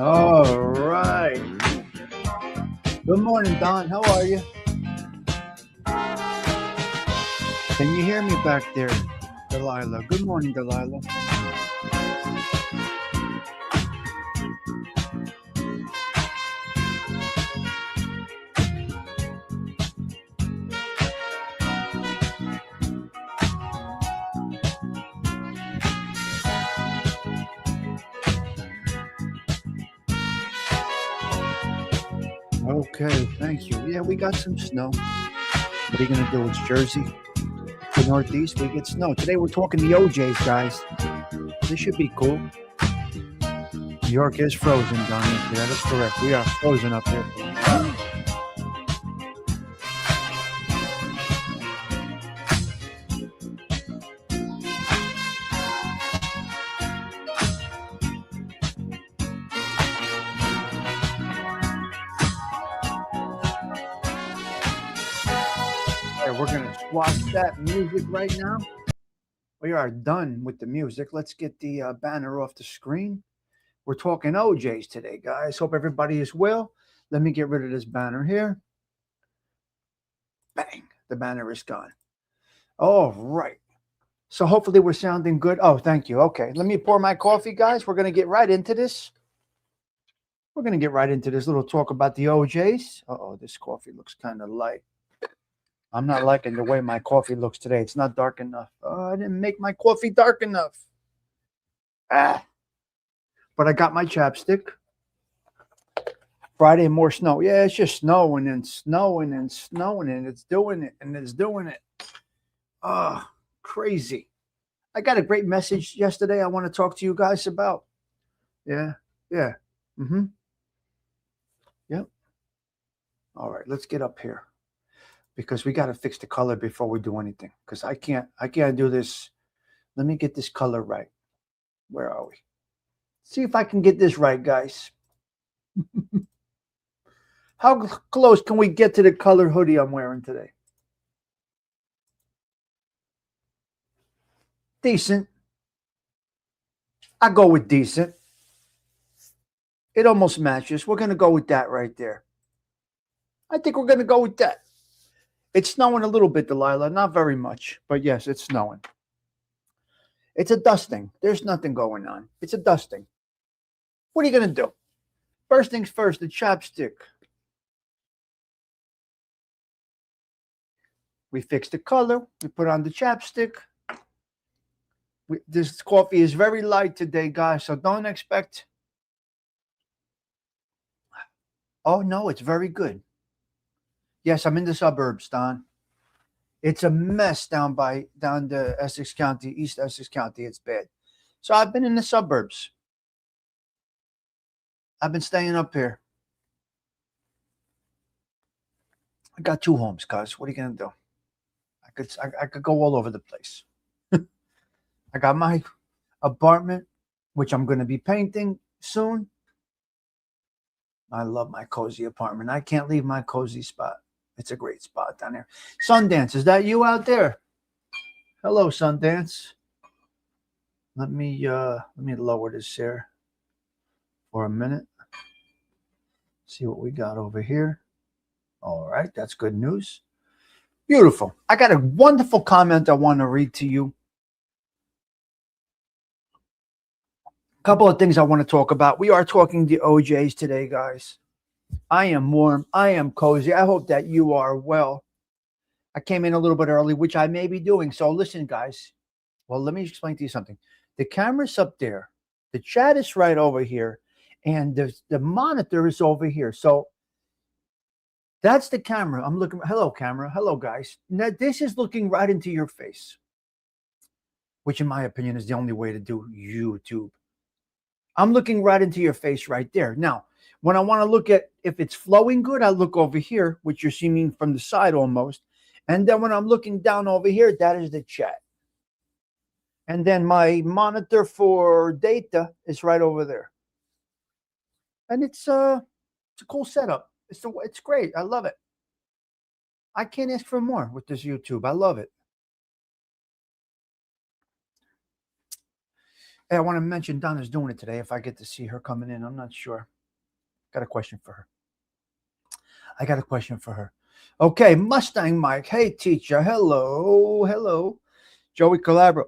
All right. Good morning, Don. How are you? Can you hear me back there, Delilah? Good morning, Delilah. Okay, thank you. Yeah, we got some snow. What are you going to do? It's Jersey. The Northeast, we get snow. Today we're talking the OJs, guys. This should be cool. New York is frozen, Donnie. Yeah, that's correct. We are frozen up here. We're going to squash that music right now. We are done with the music. Let's get the banner off the screen. We're talking OJs today, guys. Hope everybody is well. Let me get rid of this banner here. Bang. The banner is gone. All right. So hopefully we're sounding good. Oh, thank you. Okay. Let me pour my coffee, guys. We're going to get right into this. We're going to get right into this little talk about the OJs. Uh-oh, this coffee looks kind of light. I'm not liking the way my coffee looks today. It's not dark enough. Oh, I didn't make my coffee dark enough. But I got my chapstick. Friday, more snow. Yeah, it's just snowing and snowing and snowing, and it's doing it, and it's doing it. Oh, crazy. I got a great message yesterday I want to talk to you guys about. Yeah. Yep. All right, let's get up here, because we got to fix the color before we do anything, because I can't do this. Let me get this color right. Where are we? See if I can get this right, guys. How close can we get to the color hoodie I'm wearing today? Decent. I go with decent. It almost matches. We're going to go with that right there. I think we're going to go with that. It's snowing a little bit, Delilah. Not very much, but yes, it's snowing. It's a dusting. There's nothing going on. It's a dusting. What are you going to do? First things first, the chapstick. We fix the color. We put on the chapstick. This coffee is very light today, guys, so don't expect. Oh, no, it's very good. Yes, I'm in the suburbs, Don. It's a mess down to Essex County, East Essex County. It's bad. So I've been in the suburbs. I've been staying up here. I got 2 homes, guys. What are you going to do? I could go all over the place. I got my apartment, which I'm going to be painting soon. I love my cozy apartment. I can't leave my cozy spot. It's a great spot down there. Sundance, is that you out there? Hello, Sundance. Let me lower this here for a minute. See what we got over here. All right, that's good news. Beautiful. I got a wonderful comment I want to read to you. A couple of things I want to talk about. We are talking the OJs today, guys. I am warm. I am cozy. I hope that you are well. I came in a little bit early, which I may be doing. So listen, guys. Well, let me explain to you something. The camera's up there. The chat is right over here. And the monitor is over here. So that's the camera. I'm looking. Hello, camera. Hello, guys. Now, this is looking right into your face, which in my opinion is the only way to do YouTube. I'm looking right into your face right there. Now, when I want to look at if it's flowing good, I look over here, which you're seeing from the side almost. And then when I'm looking down over here, that is the chat. And then my monitor for data is right over there. And it's a cool setup. It's great. I love it. I can't ask for more with this YouTube. I love it. Hey, I want to mention Donna's doing it today. If I get to see her coming in, I'm not sure. Got a question for her. I got a question for her. Okay, Mustang Mike. Hey, teacher. Hello. Hello. Joey Calabro.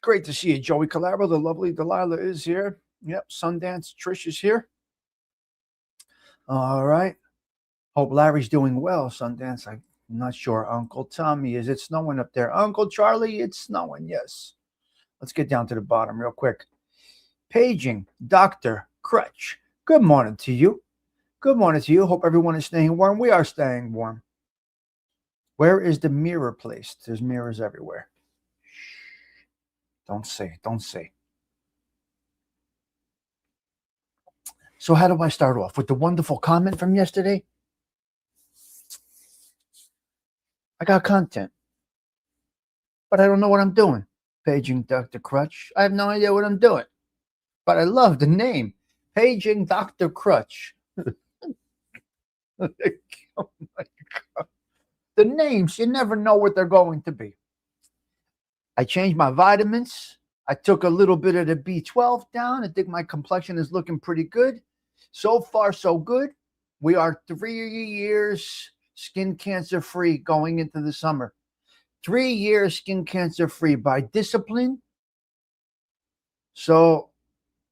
Great to see you, Joey Calabro. The lovely Delilah is here. Yep, Sundance Trish is here. All right. Hope Larry's doing well, Sundance. I'm not sure. Uncle Tommy, is it snowing up there? Uncle Charlie, it's snowing, yes. Let's get down to the bottom real quick. Paging, Dr. Crutch. Good morning to you. Good morning to you. Hope everyone is staying warm. We are staying warm. Where is the mirror placed? There's mirrors everywhere. Don't say. Don't say. So how do I start off? With the wonderful comment from yesterday? I got content, but I don't know what I'm doing. Paging Dr. Crutch. I have no idea what I'm doing, but I love the name. Paging Dr. Crutch. Oh my God. The names, you never know what they're going to be. I changed my vitamins. I took a little bit of the B12 down. I think my complexion is looking pretty good. So far, so good. We are 3 years skin cancer free going into the summer. 3 years skin cancer free by discipline. So,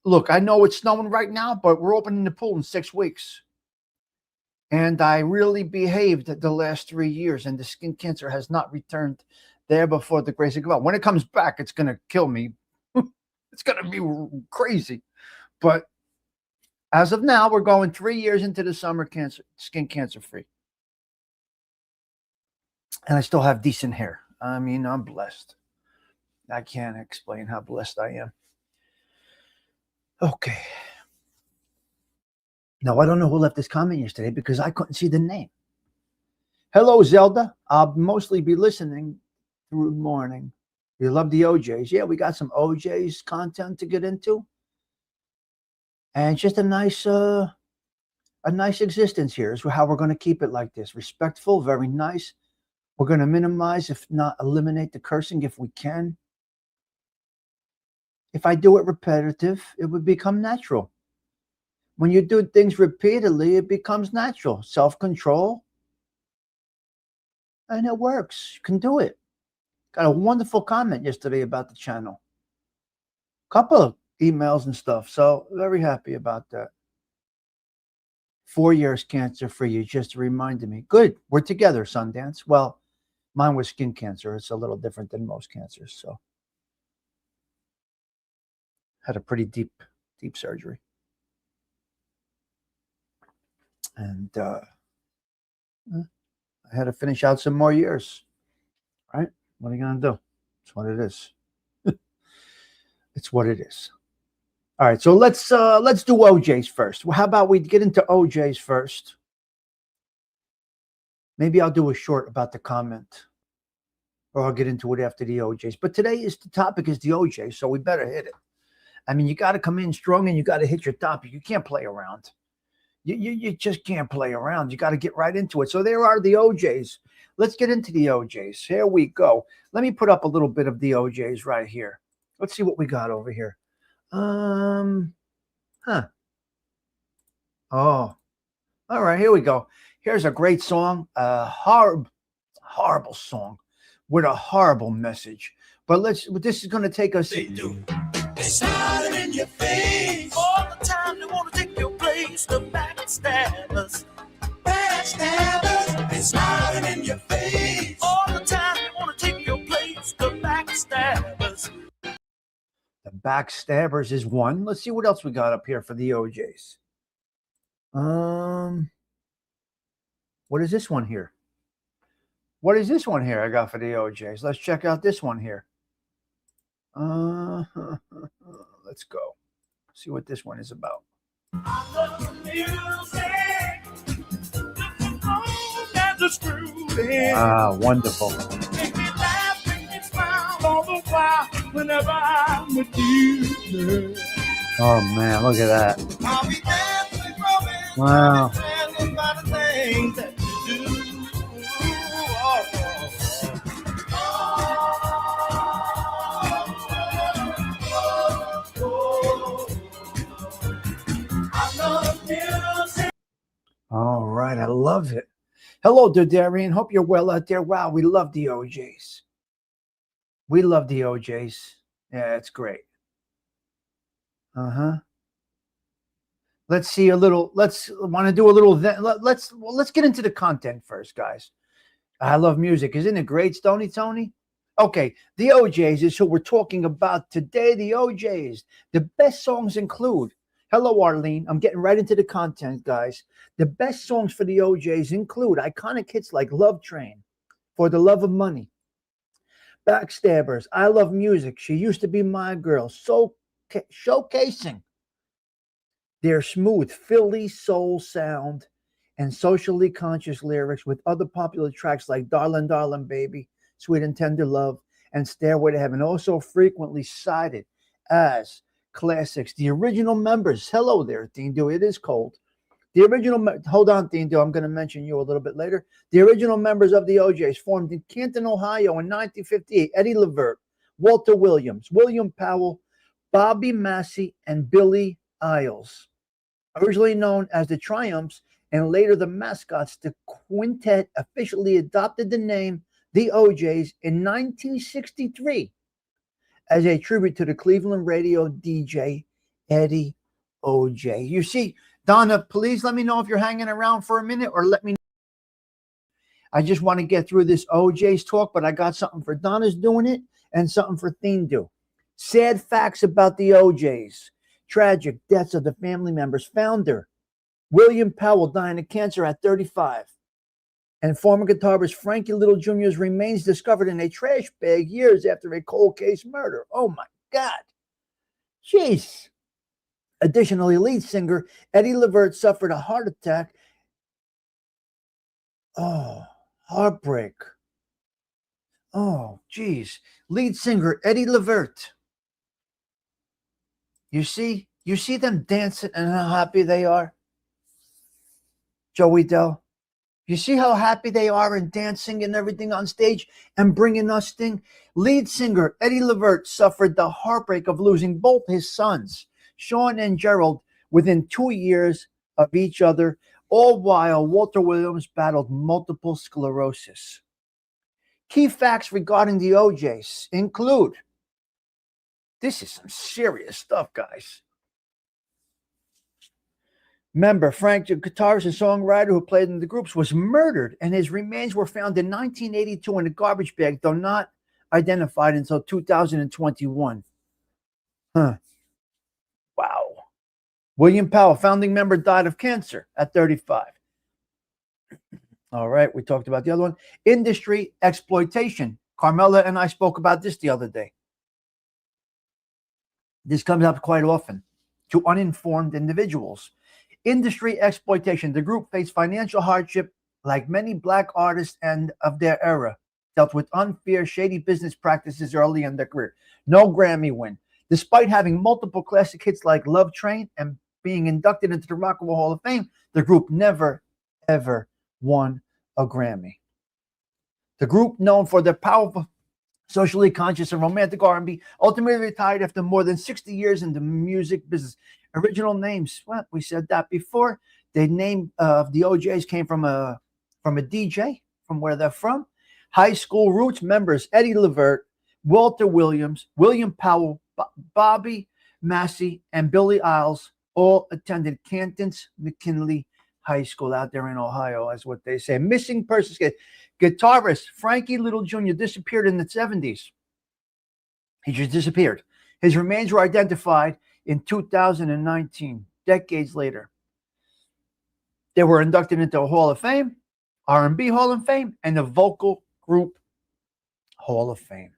look, I know it's snowing right now, but we're opening the pool in 6 weeks. And I really behaved the last 3 years, and the skin cancer has not returned there before the grace of God. When it comes back, it's going to kill me. It's going to be crazy. But as of now, we're going 3 years into the summer skin cancer free. And I still have decent hair. I mean, I'm blessed. I can't explain how blessed I am. Okay. Now, I don't know who left this comment yesterday because I couldn't see the name. Hello, Zelda. I'll mostly be listening through morning. You love the 0'Jays. Yeah, we got some 0'Jays content to get into. And it's just a nice existence here is how we're going to keep it like this. Respectful, very nice. We're going to minimize, if not eliminate, the cursing if we can. If I do it repetitive, it would become natural. When you do things repeatedly, it becomes natural. Self-control. And it works. You can do it. Got a wonderful comment yesterday about the channel. Couple of emails and stuff. So very happy about that. 4 years cancer-free. You just reminded me. Good. We're together, Sundance. Well, mine was skin cancer. It's a little different than most cancers. So had a pretty deep surgery. And I had to finish out some more years. Right? What are you going to do? It's what it is. It's what it is. All right, so let's do 0'Jays first. Well, how about we get into 0'Jays first? Maybe I'll do a short about the comment, or I'll get into it after the 0'Jays. But today the topic is the 0'Jays, so we better hit it. I mean, you got to come in strong and you got to hit your topic. You can't play around. You just can't play around. You got to get right into it. So there are the 0'Jays. Let's get into the 0'Jays. Here we go. Let me put up a little bit of the 0'Jays right here. Let's see what we got over here. Oh, all right, here we go. Here's a great song, a horrible song with a horrible message. But this is going to take us. They do. They smiling in your face all the time. They want to take your place. The backstabbers. Backstabbers. They smiling in your face all the time. They want to take your place. The backstabbers. The backstabbers is one. Let's see what else we got up here for the 0'Jays. What is this one here? What is this one here I got for the 0'Jays? Let's check out this one here. Let's go. See what this one is about. I love the music. Oh, that's a groovy. Ah, wonderful. Make me laugh, make me smile all the while whenever I'm with you. Oh man, look at that. I'll be dancing, growing, Wow. telling about the things that you do. I love music. All right, I love it. Hello, Darian. Hope you're well out there. Wow, we love the OJs. We love the OJs. Yeah, it's great. Let's see a little. Let's get into the content first, guys. I love music. Isn't it great, Stony Tony? Okay, the OJs is who we're talking about today. The OJs. The best songs include. Hello, Arlene. I'm getting right into the content, guys. The best songs for the OJs include iconic hits like Love Train, For the Love of Money, Backstabbers, I Love Music, She Used to Be My Girl, so showcasing their smooth Philly soul sound and socially conscious lyrics with other popular tracks like Darlin' Darlin' Baby, Sweet and Tender Love, and Stairway to Heaven, also frequently cited as classics. The original members, hello there, Dean Do. It is cold. The original, hold on, Dean Do, I'm going to mention you a little bit later. The original members of the OJs formed in Canton, Ohio in 1958. Eddie Levert, Walter Williams, William Powell, Bobby Massey, and Billy Isles. Originally known as the Triumphs and later the Mascots, the quintet officially adopted the name the OJs in 1963 as a tribute to the Cleveland radio DJ Eddie OJ. You see, Donna, please let me know if you're hanging around for a minute or let me know. I just want to get through this OJ's talk, but I got something for Donna's doing it and something for Theen Do. Sad facts about the OJs. Tragic deaths of the family members. Founder William Powell dying of cancer at 35. And former guitarist Frankie Little Jr.'s remains discovered in a trash bag years after a cold case murder. Oh my God. Jeez. Additionally, lead singer Eddie Levert suffered a heart attack. Oh, heartbreak. Oh, geez. Lead singer Eddie Levert. You see them dancing and how happy they are? Joey Dell. You see how happy they are and dancing and everything on stage and bringing us thing? Lead singer Eddie Levert suffered the heartbreak of losing both his sons, Sean and Gerald, within 2 years of each other, all while Walter Williams battled multiple sclerosis. Key facts regarding the OJs include, this is some serious stuff, guys. Member Frank, the guitarist and songwriter who played in the groups, was murdered, and his remains were found in 1982 in a garbage bag, though not identified until 2021. Wow. William Powell, founding member, died of cancer at 35. All right, we talked about the other one. Industry exploitation. Carmela and I spoke about this the other day. This comes up quite often to uninformed individuals. Industry exploitation. The group faced financial hardship like many black artists and of their era, dealt with unfair, shady business practices early in their career. No Grammy win. Despite having multiple classic hits like Love Train and being inducted into the Rock and Roll Hall of Fame, the group never, ever won a Grammy. The group, known for their powerful, socially conscious and romantic R&B, ultimately retired after more than 60 years in the music business. Original names, well, we said that before. The name of the OJs came from a DJ, from where they're from. High school roots members, Eddie Levert, Walter Williams, William Powell, Bobby Massey, and Billy Isles all attended Canton's McKinley High School out there in Ohio, as what they say. Missing persons case. Guitarist Frankie Little Jr. disappeared in the 70s. He just disappeared. His remains were identified in 2019, decades later. They were inducted into a Hall of Fame, R&B Hall of Fame, and the Vocal Group Hall of Fame.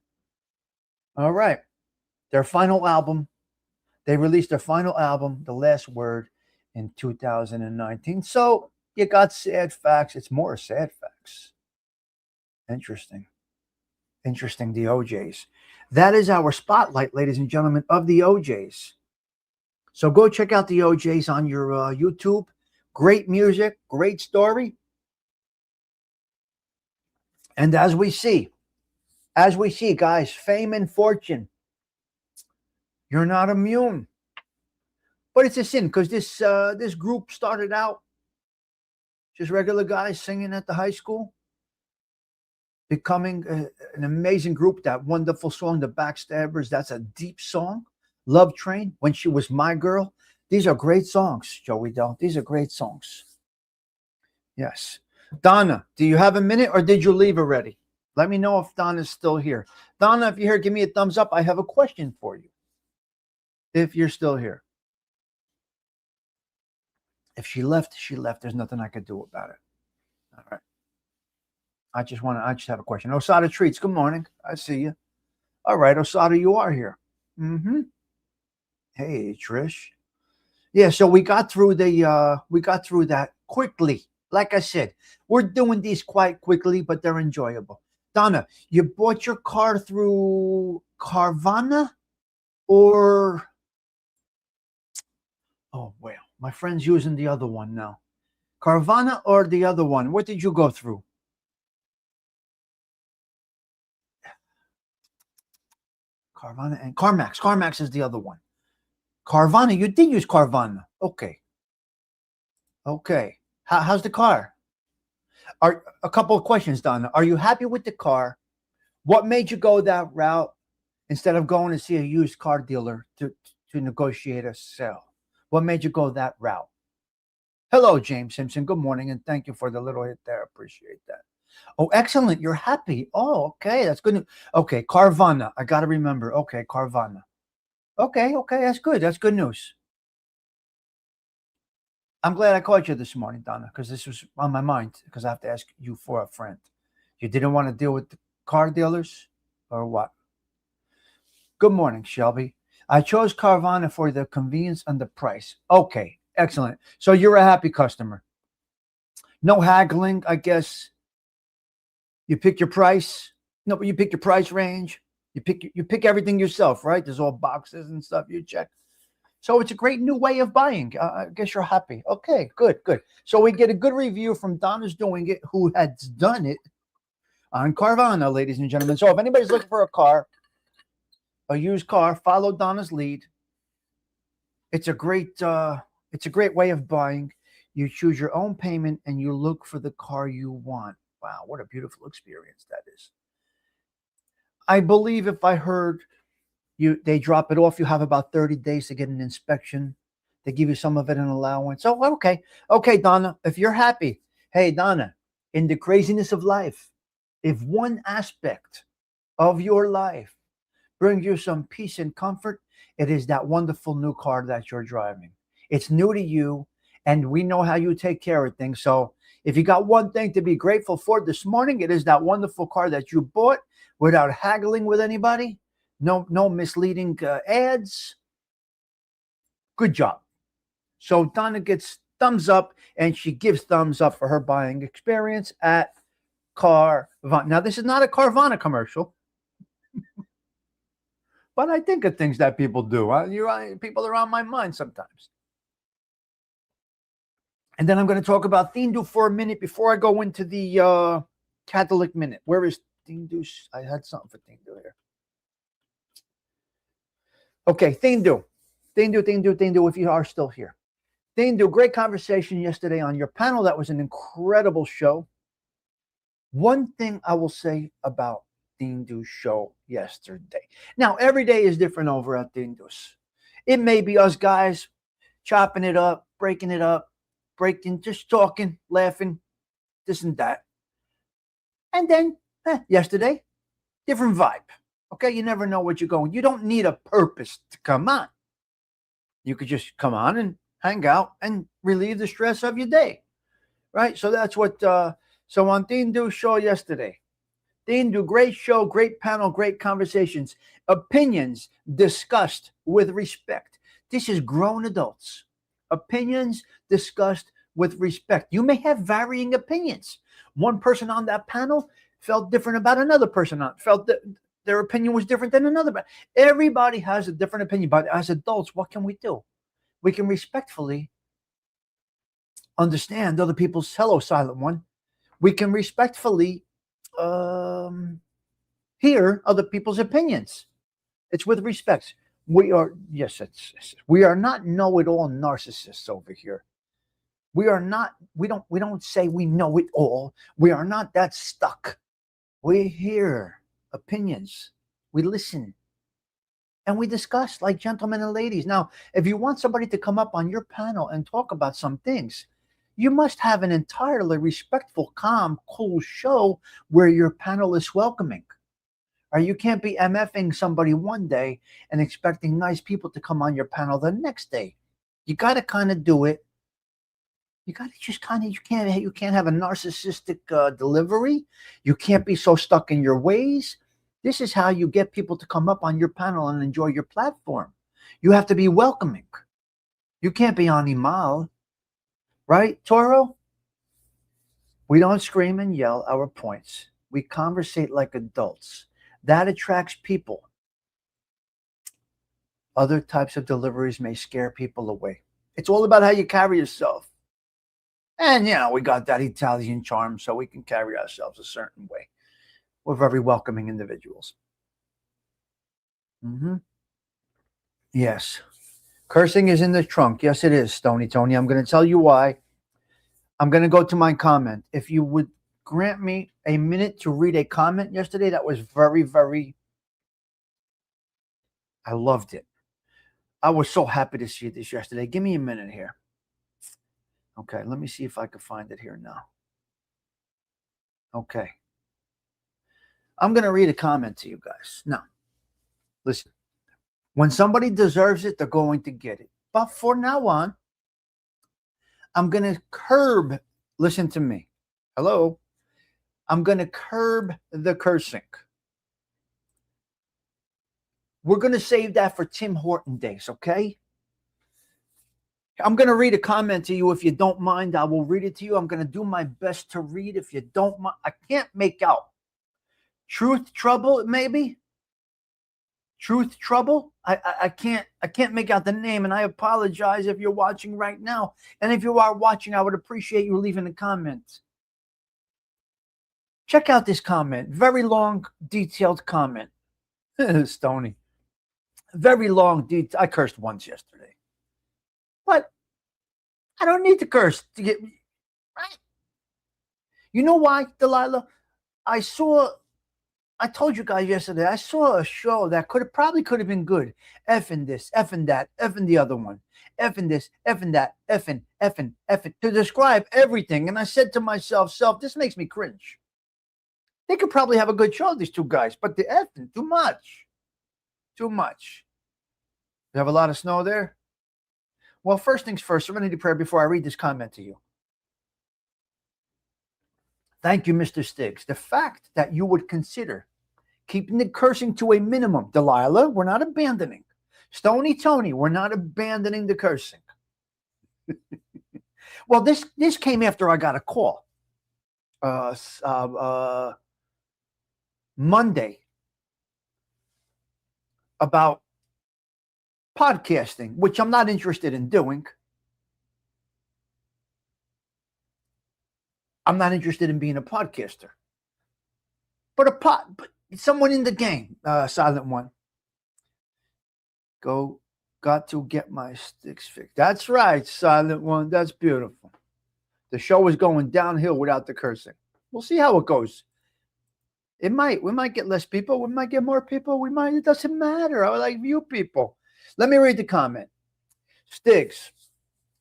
All right. Their final album, They released their final album, The Last Word, in 2019. So you got sad facts. It's more sad facts. Interesting. Interesting, the OJs. That is our spotlight, ladies and gentlemen, of the OJs. So go check out the OJs on your YouTube. Great music, great story. And as we see, guys, fame and fortune, you're not immune. But it's a sin because this group started out just regular guys singing at the high school, becoming an amazing group. That wonderful song, The Backstabbers, that's a deep song. Love Train, When She Was My Girl. These are great songs, Joey Dell. These are great songs. Yes. Donna, do you have a minute or did you leave already? Let me know if Donna's still here. Donna, if you're here, give me a thumbs up. I have a question for you. If you're still here. If she left, she left. There's nothing I could do about it. All right. I just have a question. Osada Treats, good morning. I see you. All right, Osada, you are here. Mm-hmm. Hey, Trish. Yeah, so we got through that quickly. Like I said, we're doing these quite quickly, but they're enjoyable. Donna, you bought your car through Carvana or oh well, my friend's using the other one now. Carvana or the other one? What did you go through? Carvana and CarMax. CarMax is the other one. Carvana, you did use Carvana. Okay. How's the car? A couple of questions, Donna. Are you happy with the car? What made you go that route instead of going to see a used car dealer to negotiate a sale? What made you go that route? Hello, James Simpson. Good morning, and thank you for the little hit there. Appreciate that. Oh, excellent. You're happy. Oh, okay. That's good. Okay, Carvana. I got to remember. Okay, Carvana. Okay. That's good. That's good news. I'm glad I called you this morning, Donna, because this was on my mind, because I have to ask you for a friend. You didn't want to deal with the car dealers or what? Good morning, Shelby. I chose Carvana for the convenience and the price. Okay, excellent. So you're a happy customer. No haggling, I guess. You pick your price. No, but you pick your price range. You pick everything yourself, right? There's all boxes and stuff you check. So it's a great new way of buying. I guess you're happy. Okay, good. So we get a good review from Donna's Doing It, who has done it on Carvana, ladies and gentlemen. So if anybody's looking for a car, a used car, follow Donna's lead. It's a great way of buying. You choose your own payment and you look for the car you want. Wow, what a beautiful experience that is. I believe if I heard they drop it off. You have about 30 days to get an inspection. They give you some of it in allowance. Oh, okay, Donna, if you're happy. Hey, Donna, in the craziness of life, if one aspect of your life brings you some peace and comfort, it is that wonderful new car that you're driving. It's new to you, and we know how you take care of things. So if you got one thing to be grateful for this morning, it is that wonderful car that you bought without haggling with anybody. No misleading ads. Good job. So Donna gets thumbs up, and she gives thumbs up for her buying experience at Carvana. Now, this is not a Carvana commercial, but I think of things that people do. People are on my mind sometimes. And then I'm going to talk about Thindu for a minute before I go into the Catholic Minute. Where is Thindu? I had something for Thindu here. Okay, Thindu, if you are still here. Thindu, great conversation yesterday on your panel. That was an incredible show. One thing I will say about Thindu's show yesterday. Now, every day is different over at Thindu's. It may be us guys chopping it up, breaking it up, just talking, laughing, this and that. And then yesterday, different vibe. Okay, you never know what you're going. You don't need a purpose to come on. You could just come on and hang out and relieve the stress of your day, right? So that's what. So on Thindu's show yesterday, Thindu, great show, great panel, great conversations, opinions discussed with respect. This is grown adults. Opinions discussed with respect. You may have varying opinions. One person on that panel felt different about another person felt that their opinion was different than another. But everybody has a different opinion. But as adults, what can we do? We can respectfully understand other people's hello, silent one. We can respectfully hear other people's opinions. It's with respect. We are, yes, we are not know-it-all narcissists over here. We are not, we don't say we know it all. We are not that stuck. We hear opinions. We listen. And we discuss like gentlemen and ladies. Now, if you want somebody to come up on your panel and talk about some things, you must have an entirely respectful, calm, cool show where your panel is welcoming. Or you can't be MFing somebody one day and expecting nice people to come on your panel the next day. You got to kind of do it. You got to just kind of, you can't have a narcissistic delivery. You can't be so stuck in your ways. This is how you get people to come up on your panel and enjoy your platform. You have to be welcoming. You can't be animal, right, Toro? We don't scream and yell our points. We conversate like adults. That attracts people. Other types of deliveries may scare people away. It's all about how you carry yourself. And, we got that Italian charm, so we can carry ourselves a certain way. We're very welcoming individuals. Yes. Cursing is in the trunk. Yes, it is, Stony Tony. I'm going to tell you why. I'm going to go to my comment. If you would grant me a minute to read a comment yesterday, that was very, very, I loved it. I was so happy to see this yesterday. Give me a minute here. Okay, let me see if I can find it here now. Okay. I'm going to read a comment to you guys. Now, listen. When somebody deserves it, they're going to get it. But for now on, I'm going to curb, listen to me. Hello? I'm going to curb the cursing. We're going to save that for Tim Horton days, okay? I'm going to read a comment to you. If you don't mind, I will read it to you. I'm going to do my best to read. If you don't mind, I can't make out. Truth Trouble, maybe? Truth Trouble? I can't make out the name, and I apologize if you're watching right now. And if you are watching, I would appreciate you leaving a comment. Check out this comment. Very long, detailed comment. Stony. Very long, I cursed once yesterday. But I don't need to curse to get right. You know why, Delilah? I told you guys yesterday, I saw a show that probably could have been good. Effing this, effing that, effing the other one. Effing this, effing that, effing, to describe everything. And I said to myself, this makes me cringe. They could probably have a good show, these two guys, but the effing, too much. Too much. You have a lot of snow there? Well, first things first, serenity prayer before I read this comment to you. Thank you, Mr. Stigs. The fact that you would consider keeping the cursing to a minimum. Delilah, we're not abandoning. Stony Tony, we're not abandoning the cursing. Well, this came after I got a call. Monday about podcasting, which I'm not interested in doing. I'm not interested in being a podcaster. But someone in the game, silent one. Got to get my sticks fixed. That's right, silent one. That's beautiful. The show is going downhill without the cursing. We'll see how it goes. We might get less people. We might get more people. It doesn't matter. I like you people. Let me read the comment. Stigs,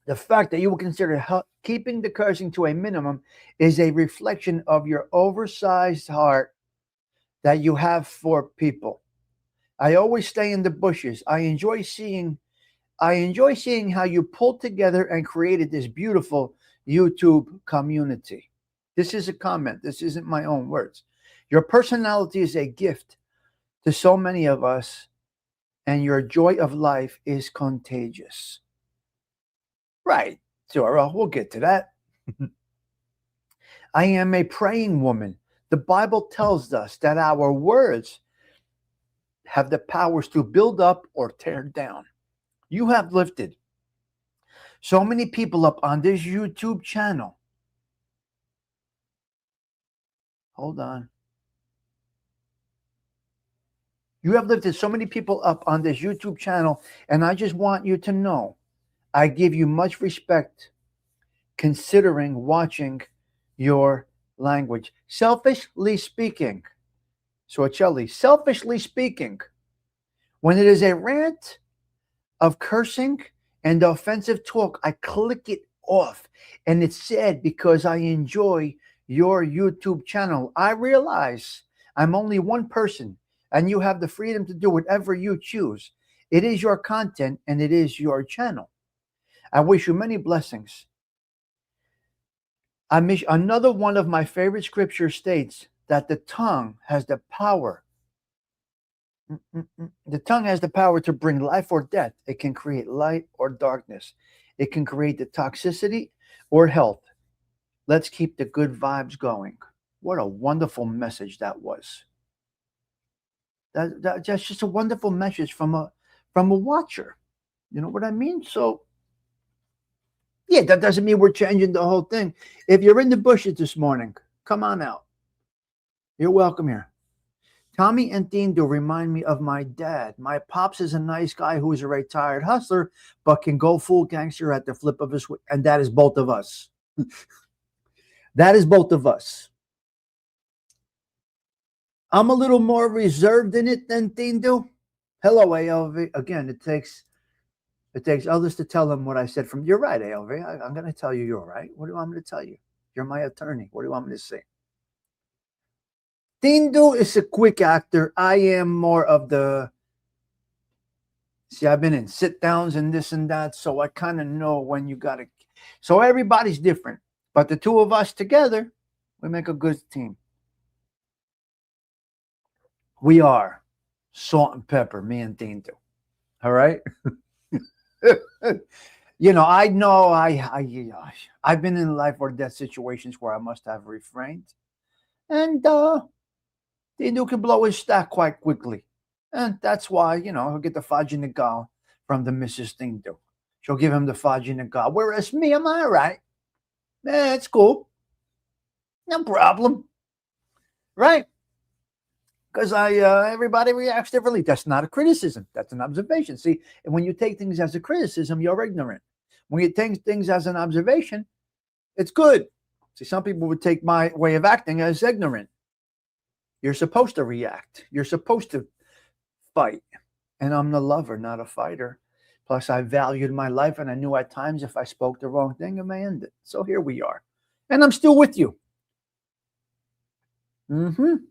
the fact that you will consider keeping the cursing to a minimum is a reflection of your oversized heart that you have for people. I always stay in the bushes. I enjoy seeing how you pulled together and created this beautiful YouTube community. This is a comment. This isn't my own words. Your personality is a gift to so many of us and your joy of life is contagious. Right, Zora, we'll get to that. I am a praying woman. The Bible tells us that our words have the powers to build up or tear down. You have lifted so many people up on this YouTube channel. Hold on. You have lifted so many people up on this YouTube channel, and I just want you to know I give you much respect considering watching your language. Selfishly speaking, Sorcelli, selfishly speaking, when it is a rant of cursing and offensive talk, I click it off. And it's sad because I enjoy your YouTube channel. I realize I'm only one person and you have the freedom to do whatever you choose. It is your content and it is your channel. I wish you many blessings. Another one of my favorite scriptures states that the tongue has the power. The tongue has the power to bring life or death. It can create light or darkness. It can create the toxicity or health. Let's keep the good vibes going. What a wonderful message that was. That's just a wonderful message from a watcher. You know what I mean? So, yeah, that doesn't mean we're changing the whole thing. If you're in the bushes this morning, come on out. You're welcome here. Tommy and Dindo remind me of my dad. My pops is a nice guy who is a retired hustler, but can go full gangster at the flip of his switch. And that is both of us. That is both of us. I'm a little more reserved in it than Dindo. Hello, ALV. Again, it takes others to tell them what I said from. You're right, ALV. I'm going to tell you you're right. What do you want me to tell you? You're my attorney. What do you want me to say? Dindo is a quick actor. I am more of the. See, I've been in sit downs and this and that, so I kind of know when you got to. So everybody's different, but the two of us together, we make a good team. We are salt and pepper, me and Dindo. All right. You know I've been in life or death situations where I must have refrained, and Dindo can blow his stack quite quickly. And that's why, he'll get the Fudge in the Gal from the Mrs. Dindo. She'll give him the Fudge in the Gal. Whereas me, I'm all right. It's cool. No problem. Right? Because everybody reacts differently. That's not a criticism. That's an observation. See, and when you take things as a criticism, you're ignorant. When you take things as an observation, it's good. See, some people would take my way of acting as ignorant. You're supposed to react. You're supposed to fight. And I'm the lover, not a fighter. Plus, I valued my life, and I knew at times if I spoke the wrong thing, it may end it. So here we are. And I'm still with you. And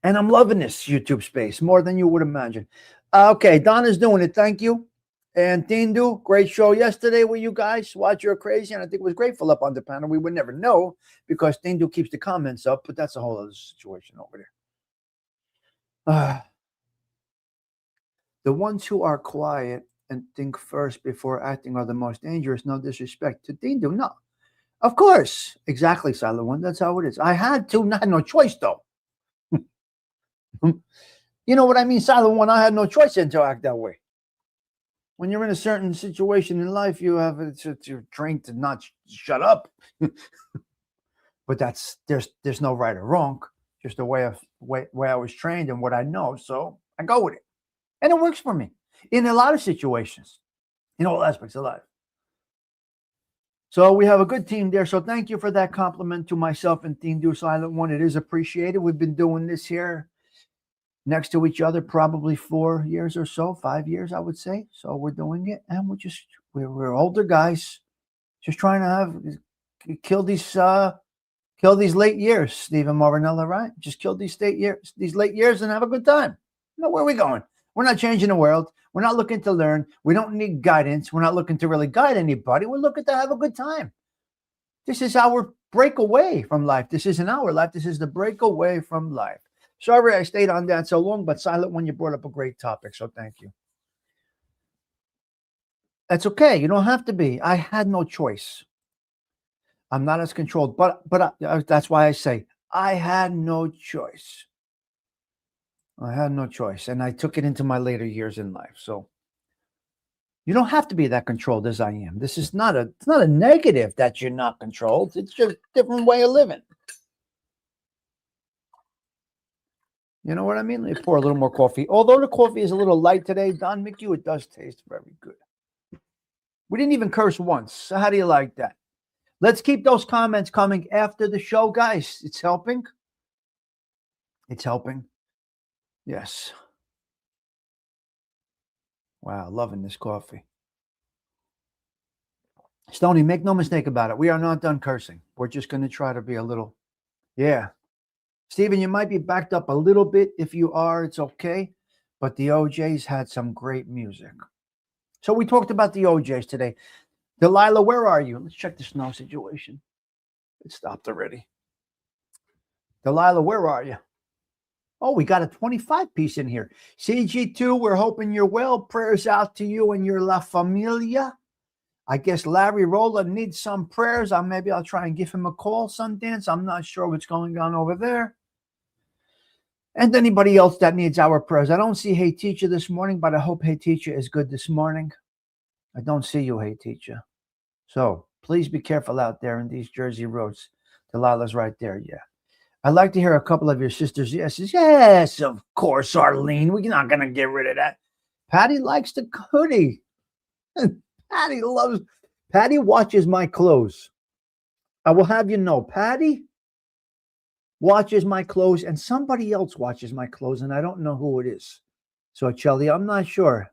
I'm loving this YouTube space more than you would imagine. Okay, Donna's doing it. Thank you. And Dindo, great show yesterday with you guys. Watch You're Crazy. And I think it was grateful up on the panel. We would never know because Dindo keeps the comments up, but that's a whole other situation over there. The ones who are quiet and think first before acting are the most dangerous. No disrespect to Dindo. No. Of course. Exactly, Silent One. That's how it is. I had no choice, though. You know what I mean, Silent One? I had no choice to act that way. When you're in a certain situation in life, you're trained to not shut up. But there's no right or wrong. Just the way I was trained and what I know. So I go with it. And it works for me in a lot of situations, in all aspects of life. So we have a good team there. So thank you for that compliment to myself and Dindo, Silent One. It is appreciated. We've been doing this here next to each other probably 4 years or so, 5 years, I would say. So we're doing it. And we're older guys just trying to kill these late years, Stephen Marinella, right? Just kill these late years and have a good time. Where are we going? We're not changing the world. We're not looking to learn. We don't need guidance. We're not looking to really guide anybody. We're looking to have a good time. This is our breakaway from life. This isn't our life. This is the breakaway from life. Sorry I stayed on that so long, but silent when you brought up a great topic, so thank you. That's okay. You don't have to be. I had no choice. I'm not as controlled, but that's why I say I had no choice. I had no choice, and I took it into my later years in life. So you don't have to be that controlled as I am. This is not it's not a negative that you're not controlled. It's just a different way of living. You know what I mean? Let me pour a little more coffee. Although the coffee is a little light today, Don McHugh, it does taste very good. We didn't even curse once. So how do you like that? Let's keep those comments coming after the show, guys. It's helping. It's helping. Yes. Wow, loving this coffee. Stoney, make no mistake about it. We are not done cursing. We're just going to try to be a little, yeah. Stephen, you might be backed up a little bit. If you are, it's okay. But the OJs had some great music. So we talked about the OJs today. Delilah, where are you? Let's check the snow situation. It stopped already. Delilah, where are you? Oh, we got a 25-piece in here. CG2, we're hoping you're well. Prayers out to you and your La Familia. I guess Larry Rowland needs some prayers. Maybe I'll try and give him a call, Sundance. I'm not sure what's going on over there. And anybody else that needs our prayers. I don't see Hey Teacher this morning, but I hope Hey Teacher is good this morning. I don't see you, Hey Teacher. So please be careful out there in these Jersey roads. Delilah's right there, yeah. I'd like to hear a couple of your sisters' yeses. Yes, of course, Arlene. We're not going to get rid of that. Patty likes the hoodie. Patty watches my clothes. I will have you know, Patty watches my clothes and somebody else watches my clothes, and I don't know who it is. So, Chelly, I'm not sure.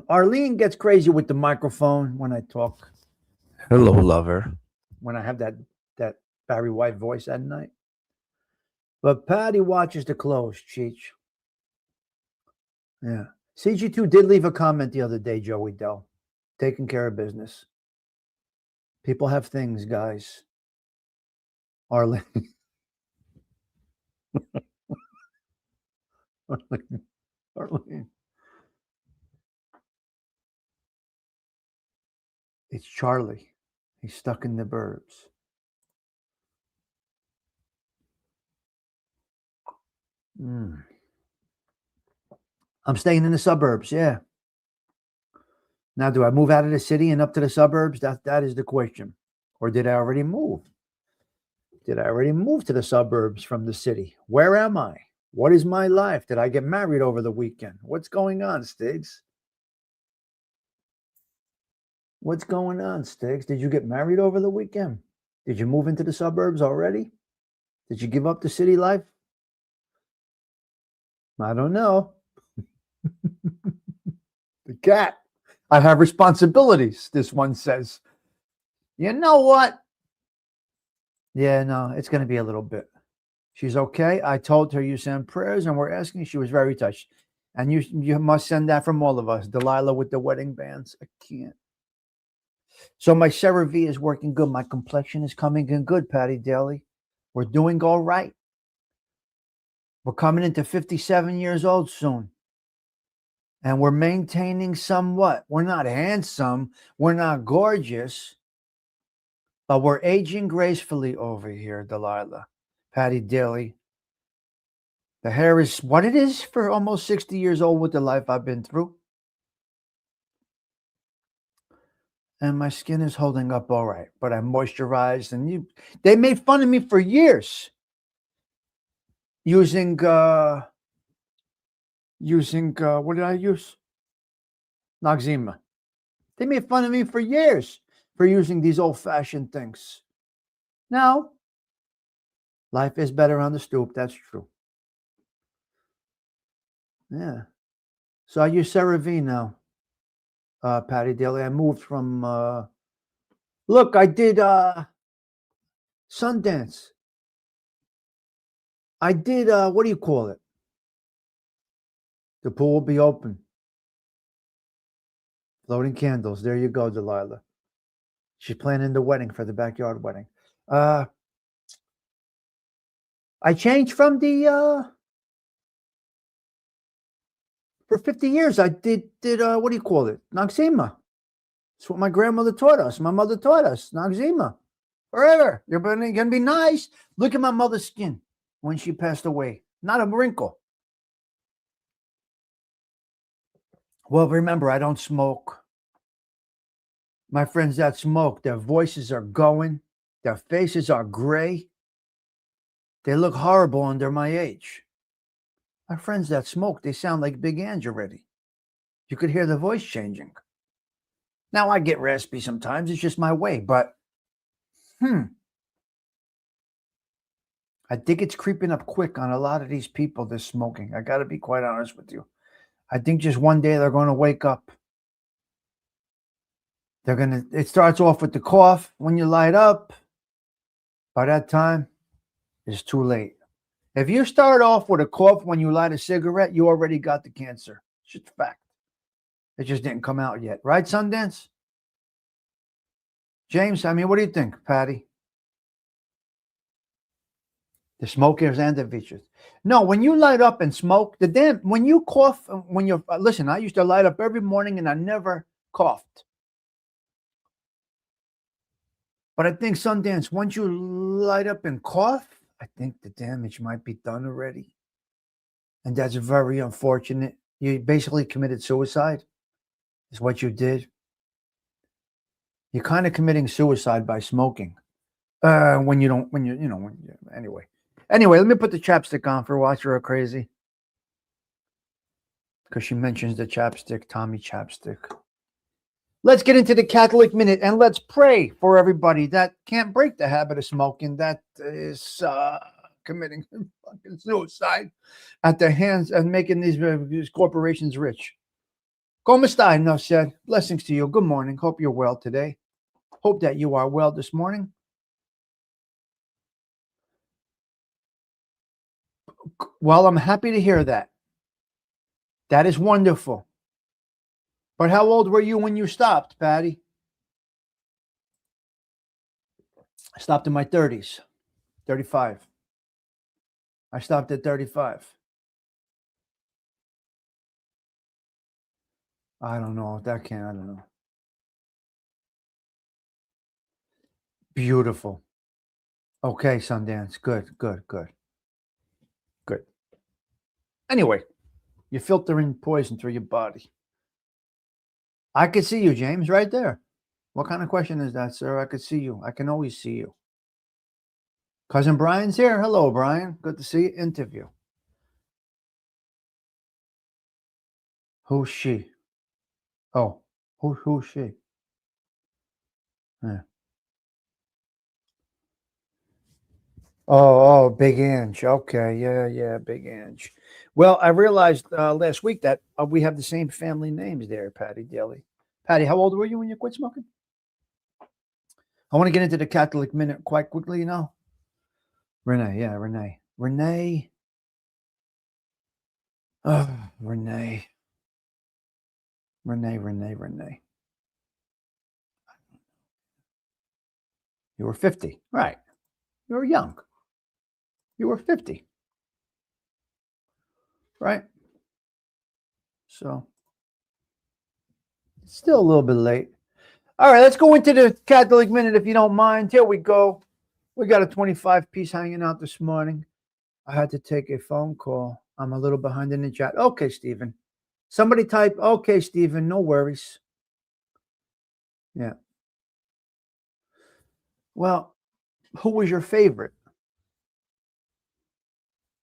Arlene gets crazy with the microphone when I talk. Hello, lover. When I have that Barry White voice at night. But Patty watches the clothes, Cheech. Yeah. CG2 did leave a comment the other day, Joey Dell. Taking care of business. People have things, guys. Arlene. Arlene. It's Charlie. He's stuck in the burbs. I'm staying in the suburbs, yeah. Now, do I move out of the city and up to the suburbs? That is the question. Or did I already move? Did I already move to the suburbs from the city? Where am I? What is my life? Did I get married over the weekend? What's going on, Stigs? What's going on, Stigs? Did you get married over the weekend? Did you move into the suburbs already? Did you give up the city life? I don't know. The cat. I have responsibilities, this one says. You know what? Yeah, no, it's going to be a little bit. She's okay. I told her you send prayers and we're asking. She was very touched. And you must send that from all of us. Delilah with the wedding bands. I can't. So my CeraVe is working good. My complexion is coming in good, Patty Daly. We're doing all right. We're coming into 57 years old soon. And we're maintaining somewhat. We're not handsome. We're not gorgeous. But we're aging gracefully over here, Delilah. Patty Daly. The hair is what it is for almost 60 years old with the life I've been through. And my skin is holding up all right. But I moisturized. And they made fun of me for years. Using what did I use? Noxzema. They made fun of me for years for using these old-fashioned things. Now, life is better on the stoop. That's true. Yeah. So I use CeraVe now, Patty Daly. I moved from, look, I did Sundance. I did, what do you call it? The pool will be open. Floating candles. There you go, Delilah. She's planning the wedding for the backyard wedding. I changed from the for 50 years. I did what do you call it? Noxema. That's what my grandmother taught us. My mother taught us Noxema. Forever. You're gonna be nice. Look at my mother's skin when she passed away. Not a wrinkle. Well, remember, I don't smoke. My friends that smoke, their voices are going. Their faces are gray. They look horrible under my age. My friends that smoke, they sound like Big Ange already. You could hear the voice changing. Now, I get raspy sometimes. It's just my way. But, I think it's creeping up quick on a lot of these people that's smoking. I got to be quite honest with you. I think just one day they're going to wake up. It starts off with the cough when you light up. By that time, it's too late. If you start off with a cough when you light a cigarette, you already got the cancer. It's just a fact. It just didn't come out yet. Right, Sundance? James, I mean, what do you think, Patty? The smokers and the vicious. No, when you light up and smoke, when you cough, listen, I used to light up every morning and I never coughed. But I think, Sundance, once you light up and cough, I think the damage might be done already. And that's very unfortunate. You basically committed suicide, is what you did. You're kind of committing suicide by smoking. Anyway. Anyway, let me put the chapstick on for Watch Her Crazy. Because she mentions the chapstick, Tommy Chapstick. Let's get into the Catholic Minute and let's pray for everybody that can't break the habit of smoking, that is committing fucking suicide at their hands and making these corporations rich. Como está? Enough said. Blessings to you. Good morning. Hope you're well today. Hope that you are well this morning. Well, I'm happy to hear that. That is wonderful. But how old were you when you stopped, Patty? I stopped in my 30s, 35. I stopped at 35. I don't know. I don't know. Beautiful. Okay, Sundance. Good. Anyway, you're filtering poison through your body. I could see you, James, right there. What kind of question is that, sir? I could see you. I can always see you. Cousin Brian's here. Hello, Brian. Good to see you. Interview. Who's she? Oh, who's she? Yeah. Oh, Big Ange. Okay, yeah, Big Ange. Well, I realized last week that we have the same family names there, Patty Daly. Patty, how old were you when you quit smoking? I want to get into the Catholic Minute quite quickly, you know. Renee, yeah, Renee. Renee. Oh, Renee. Renee. You were 50, right? You were young. You were 50, right? So, it's still a little bit late. All right, let's go into the Catholic Minute if you don't mind. Here we go. We got a 25-piece hanging out this morning. I had to take a phone call. I'm a little behind in the chat. Okay, Stephen. Somebody type, okay, Stephen, no worries. Yeah. Well, who was your favorite?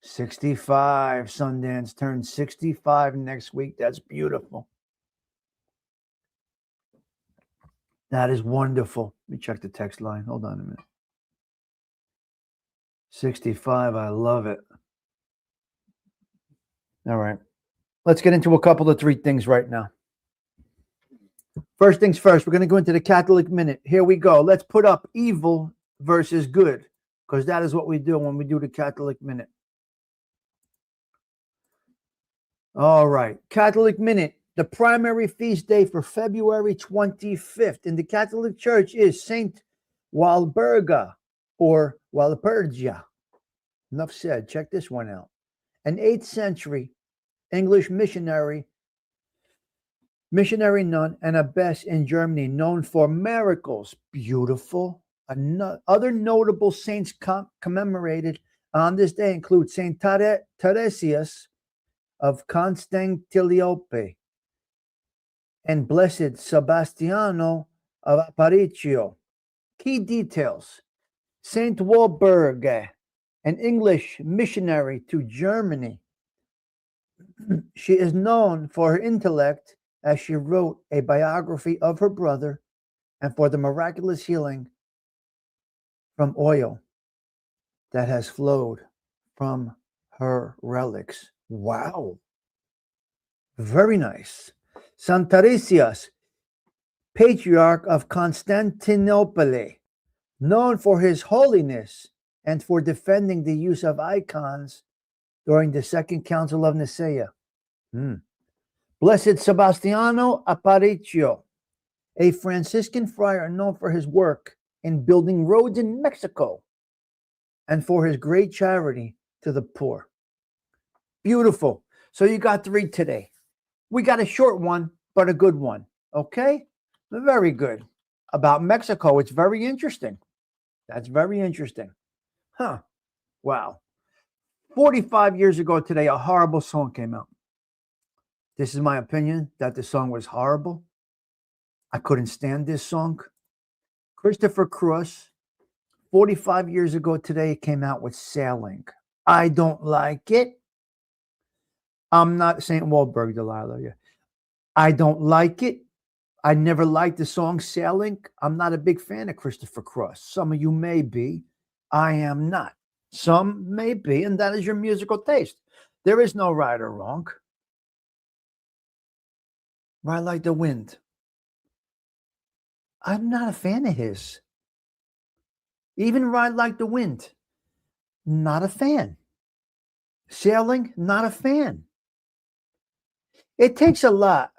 65. Sundance turns 65 next week. That's beautiful. That is wonderful. Let me check the text line. Hold on a minute. 65. I love it. All right. Let's get into a couple of three things right now. First things first, we're going to go into the Catholic Minute. Here we go. Let's put up evil versus good, because that is what we do when we do the Catholic Minute. All right. Catholic Minute. The primary feast day for February 25th in the Catholic Church is Saint Walburga or Walpurgia. Enough said. Check this one out. An 8th century English missionary nun and abbess in Germany, known for miracles. Beautiful. Other notable saints commemorated on this day include Saint Teresias of Constantinople and Blessed Sebastiano of Aparicio. Key details. Saint Walburga, an English missionary to Germany. She is known for her intellect as she wrote a biography of her brother and for the miraculous healing from oil that has flowed from her relics. Wow. Very nice. Saint Teresias, Patriarch of Constantinople, known for his holiness and for defending the use of icons during the Second Council of Nicaea. Blessed Sebastiano Aparicio, a Franciscan friar known for his work in building roads in Mexico and for his great charity to the poor. Beautiful. So you got 3 today. We got a short one, but a good one. Okay? Very good. About Mexico, it's very interesting. That's very interesting. Huh. Wow. 45 years ago today, a horrible song came out. This is my opinion, that the song was horrible. I couldn't stand this song. Christopher Cross, 45 years ago today, came out with Sailing. I don't like it. I'm not St. Walburg, Delilah. Yeah. I don't like it. I never liked the song Sailing. I'm not a big fan of Christopher Cross. Some of you may be. I am not. Some may be, and that is your musical taste. There is no right or wrong. Ride Like the Wind. I'm not a fan of his. Even Ride Like the Wind. Not a fan. Sailing, not a fan. It takes a lot.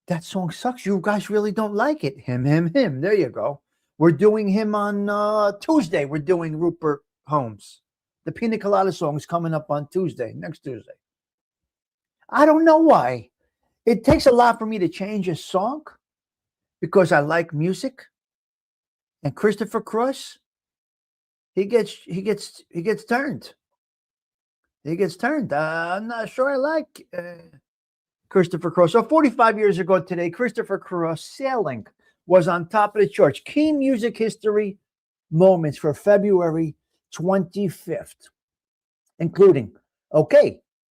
That song sucks. You guys really don't like it. Him. There you go. We're doing him on Tuesday. We're doing Rupert Holmes. The Pina Colada song is coming up on Tuesday, next Tuesday. I don't know why. It takes a lot for me to change a song because I like music. And Christopher Cross, he gets turned. He gets turned. I'm not sure I like Christopher Cross. So 45 years ago today, Christopher Cross, Sailing, was on top of the charts. Key music history moments for February 25th, including,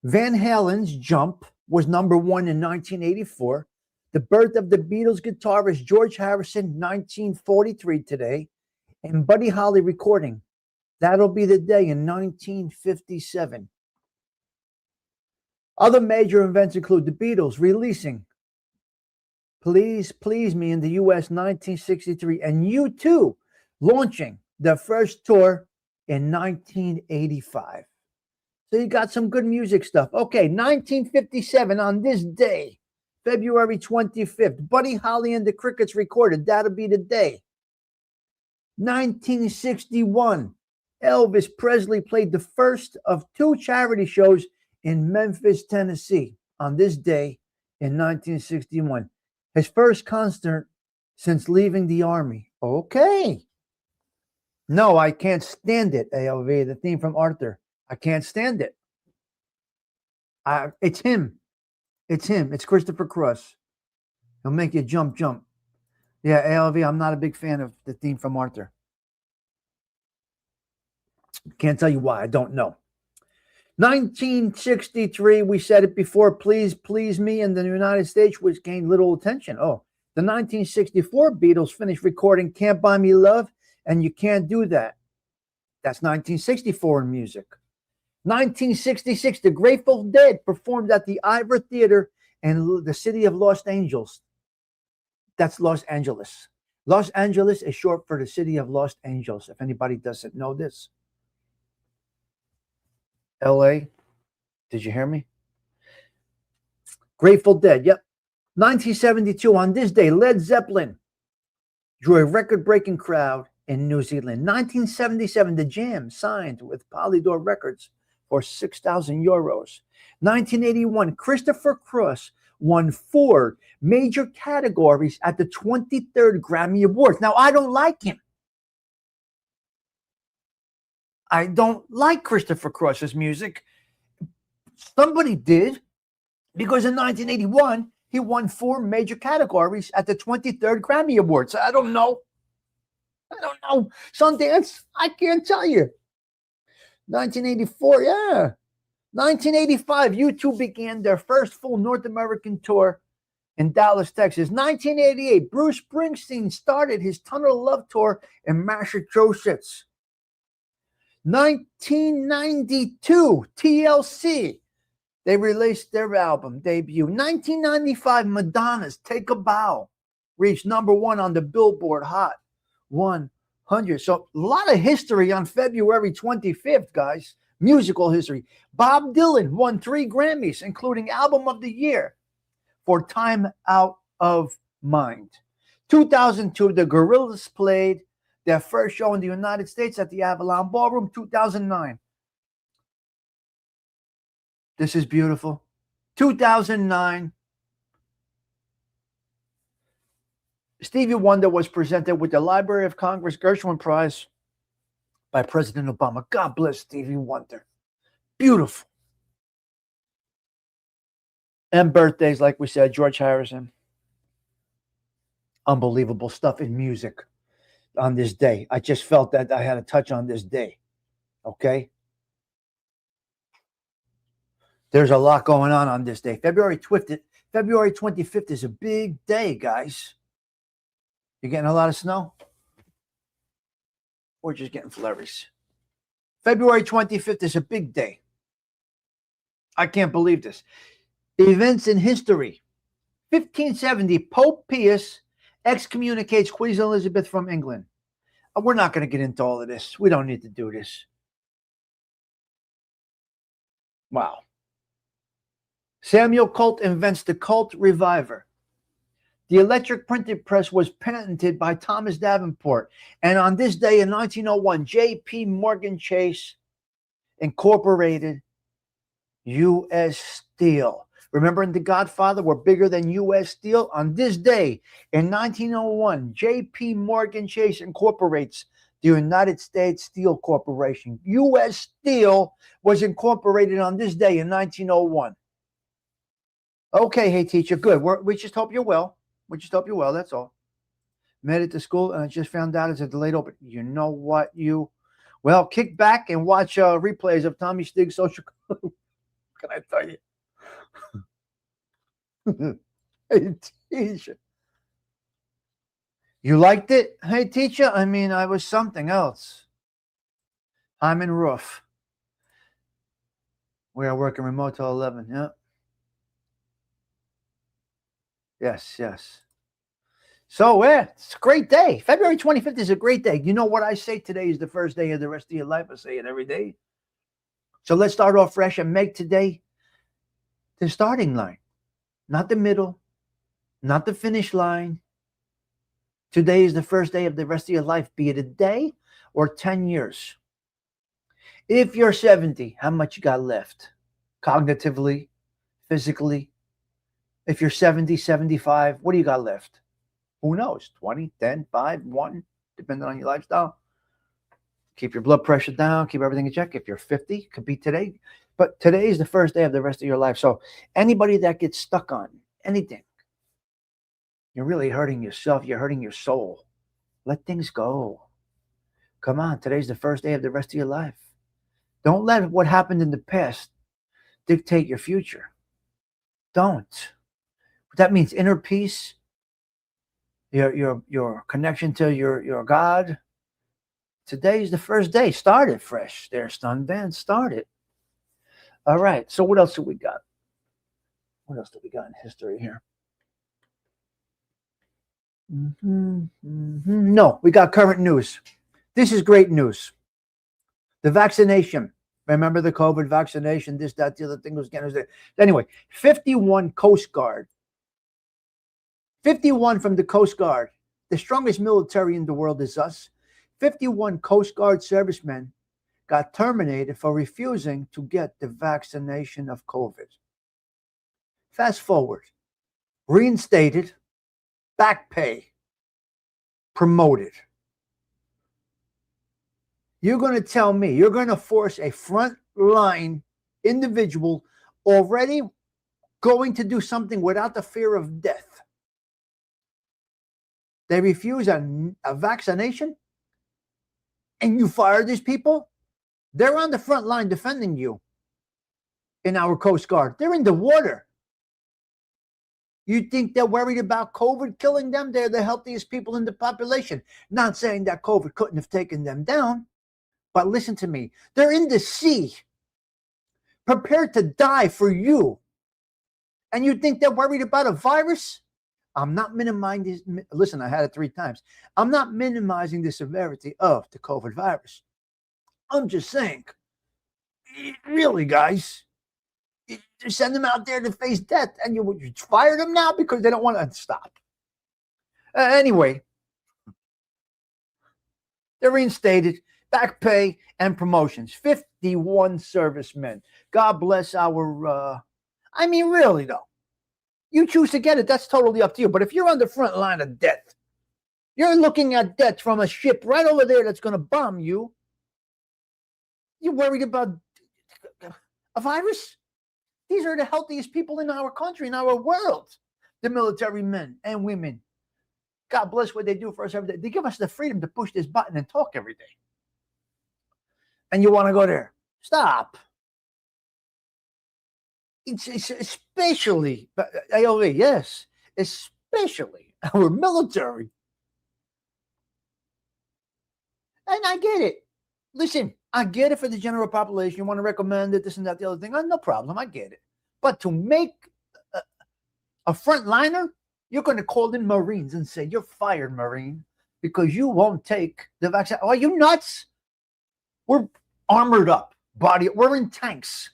Van Halen's Jump was number 1 in 1984. The birth of the Beatles guitarist George Harrison, 1943 today. And Buddy Holly recording, That'll Be the Day, in 1957. Other major events include the Beatles releasing Please Please Me in the U.S. 1963 and U2 launching their first tour in 1985. So you got some good music stuff. 1957 on this day, February 25th, Buddy Holly and the Crickets recorded That'll Be the Day. 1961, Elvis Presley played the first of 2 charity shows in Memphis, Tennessee on this day in 1961. His first concert since leaving the army. No, I can't stand it, ALV, the theme from Arthur. I can't stand it. It's him. It's Christopher Cross. He'll make you jump. Yeah, ALV, I'm not a big fan of the theme from Arthur. Can't tell you why. I don't know. 1963, we said it before, Please Please Me in the United States, which gained little attention. The 1964 Beatles finished recording Can't Buy Me Love and You Can't Do That. That's 1964 in music. 1966, the Grateful Dead performed at the Ivor Theater in the city of Los Angeles. That's Los Angeles. Los Angeles is short for the city of Los Angeles, if anybody doesn't know this. LA, did you hear me? Grateful Dead, yep. 1972, on this day, Led Zeppelin drew a record-breaking crowd in New Zealand. 1977, the Jam signed with Polydor Records for 6,000 euros. 1981, Christopher Cross won 4 major categories at the 23rd Grammy Awards. Now, I don't like him. I don't like Christopher Cross's music. Somebody did, because in 1981, he won 4 major categories at the 23rd Grammy Awards. I don't know. Sundance, I can't tell you. 1984, yeah. 1985, U2 began their first full North American tour in Dallas, Texas. 1988, Bruce Springsteen started his Tunnel of Love tour in Massachusetts. 1992, TLC, they released their album debut. 1995, Madonna's Take a Bow reached #1 on the Billboard Hot 100. So a lot of history on February 25th, guys. Musical history. Bob Dylan won 3 Grammys, including Album of the Year for Time Out of Mind. 2002, the Gorillaz played their first show in the United States at the Avalon Ballroom. 2009. This is beautiful. 2009. Stevie Wonder was presented with the Library of Congress Gershwin Prize by President Obama. God bless Stevie Wonder. Beautiful. And birthdays, like we said, George Harrison. Unbelievable stuff in music on this day. I just felt that I had to touch on this day. Okay? There's a lot going on this day. February 25th is a big day, guys. You're getting a lot of snow? Or just getting flurries? February 25th is a big day. I can't believe this. Events in history. 1570, Pope Pius excommunicates Queen Elizabeth from England. We're not going to get into all of this. We don't need to do this. Wow. Samuel Colt invents the Colt Reviver. The electric printing press was patented by Thomas Davenport. And on this day in 1901, J.P. Morgan Chase incorporated U.S. Steel. Remember in The Godfather, we're bigger than U.S. Steel? On this day in 1901, J.P. Morgan Chase incorporates the United States Steel Corporation. U.S. Steel was incorporated on this day in 1901. Okay, hey, teacher, good. We just hope you're well. We just hope you're well, that's all. Made it to school, and I just found out it's a delayed open. You know what, well, kick back and watch replays of Tommy Stigs' social. Can I tell you? Hey, teacher. You liked it? Hey, teacher? I mean, I was something else. Hyman Roof. We are working remote till 11, yeah. Yes. So, it's a great day. February 25th is a great day. You know what I say? Today is the first day of the rest of your life. I say it every day. So let's start off fresh and make today the starting line. Not the middle. Not the finish line. Today is the first day of the rest of your life, be it a day or 10 years. If you're 70, how much you got left? Cognitively, physically. If you're 70, 75, what do you got left? Who knows? 20, 10, 5, 1, depending on your lifestyle. Keep your blood pressure down. Keep everything in check. If you're 50, could be today. But today is the first day of the rest of your life. So anybody that gets stuck on anything, you're really hurting yourself. You're hurting your soul. Let things go. Come on. Today's the first day of the rest of your life. Don't let what happened in the past dictate your future. Don't. That means inner peace, your connection to your God. Today is the first day. Start it fresh. There, Sundance. Start it. All right. So what else do we got? What else do we got in history here? No, we got current news. This is great news. The vaccination. Remember the COVID vaccination? This, that, the other thing was getting. Anyway, 51 Coast Guard. 51 from the Coast Guard. The strongest military in the world is us. 51 Coast Guard servicemen got terminated for refusing to get the vaccination of COVID. Fast forward, reinstated, back pay, promoted. You're going to tell me you're going to force a frontline individual already going to do something without the fear of death. They refuse a vaccination and you fire these people? They're on the front line defending you in our Coast Guard. They're in the water. You think they're worried about COVID killing them? They're the healthiest people in the population. Not saying that COVID couldn't have taken them down, but listen to me. They're in the sea, prepared to die for you. And you think they're worried about a virus? I'm not minimizing. Listen, I had it 3 times. I'm not minimizing the severity of the COVID virus. I'm just saying, really, guys, you send them out there to face death, and you fire them now because they don't want to stop. Anyway, they're reinstated, back pay and promotions. 51 servicemen. God bless our. I mean, really though, you choose to get it. That's totally up to you. But if you're on the front line of death, you're looking at death from a ship right over there that's going to bomb you. You're worried about a virus? These are the healthiest people in our country, in our world. The military men and women. God bless what they do for us every day. They give us the freedom to push this button and talk every day. And you want to go there. Stop. It's especially, AOV, yes, especially our military. And I get it. Listen, I get it for the general population. You want to recommend it, this and that, the other thing. No problem. I get it. But to make a frontliner, you're going to call in Marines and say, you're fired, Marine, because you won't take the vaccine. Are you nuts? We're armored up. We're in tanks.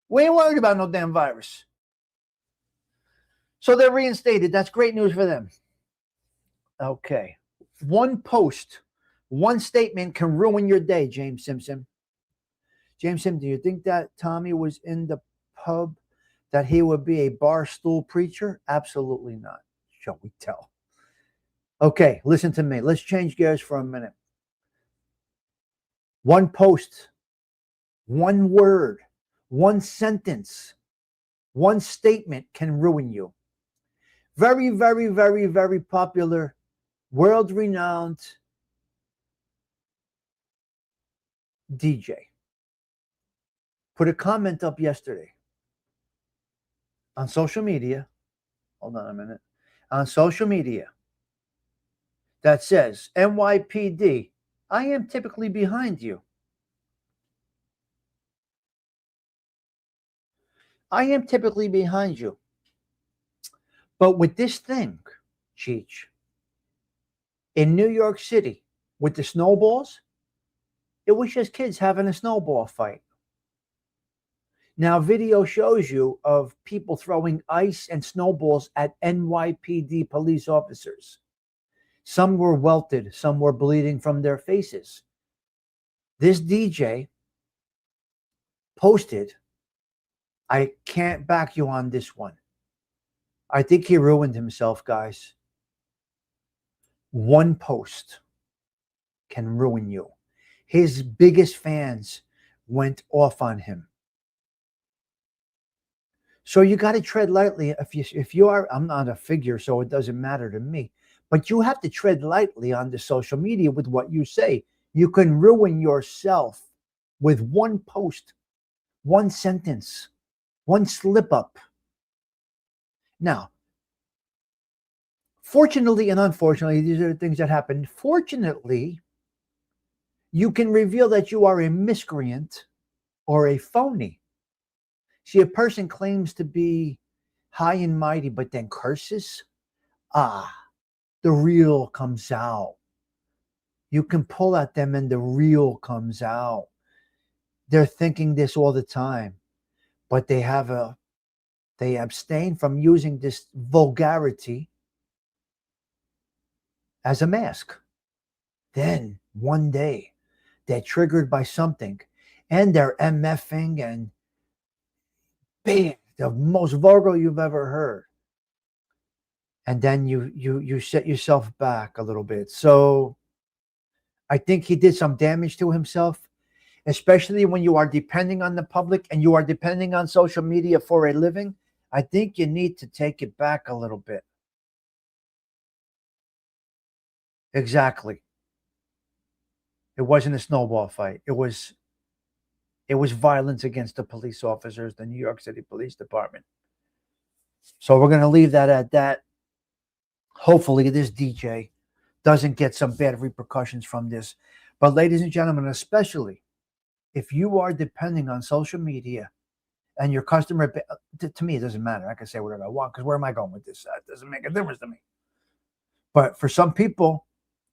We ain't worried about no damn virus. So they're reinstated. That's great news for them. Okay. One post, one statement can ruin your day, James Simpson. James Simpson, do you think that Tommy was in the pub, that he would be a barstool preacher? Absolutely not, shall we tell. Okay, listen to me. Let's change gears for a minute. One post, one word, one sentence, one statement can ruin you. Very, very, very, very popular, world-renowned DJ put a comment up yesterday on social media. Hold on a minute. On social media that says, NYPD, I am typically behind you. I am typically behind you. But with this thing, Cheech, in New York City, with the snowballs, it was just kids having a snowball fight. Now, video shows you of people throwing ice and snowballs at NYPD police officers. Some were welted, some were bleeding from their faces. This DJ posted, I can't back you on this one. I think he ruined himself, guys. One post can ruin you. His biggest fans went off on him. So you got to tread lightly. If you are, I'm not a figure, so it doesn't matter to me. But you have to tread lightly on the social media with what you say. You can ruin yourself with one post, one sentence, one slip up. Now, fortunately and unfortunately, these are the things that happen. Fortunately, you can reveal that you are a miscreant or a phony. See, a person claims to be high and mighty, but then curses. The real comes out. You can pull at them and the real comes out. They're thinking this all the time, but they abstain from using this vulgarity as a mask. Then one day they're triggered by something and they're MFing and bam, the most vulgar you've ever heard. And then you set yourself back a little bit. So I think he did some damage to himself, especially when you are depending on the public and you are depending on social media for a living. I think you need to take it back a little bit. Exactly. It wasn't a snowball fight. It was violence against the police officers, the New York City Police Department. So we're going to leave that at that. Hopefully this DJ doesn't get some bad repercussions from this. But ladies and gentlemen, especially if you are depending on social media and your customer, to me, it doesn't matter. I can say whatever I want because where am I going with this? It doesn't make a difference to me. But for some people,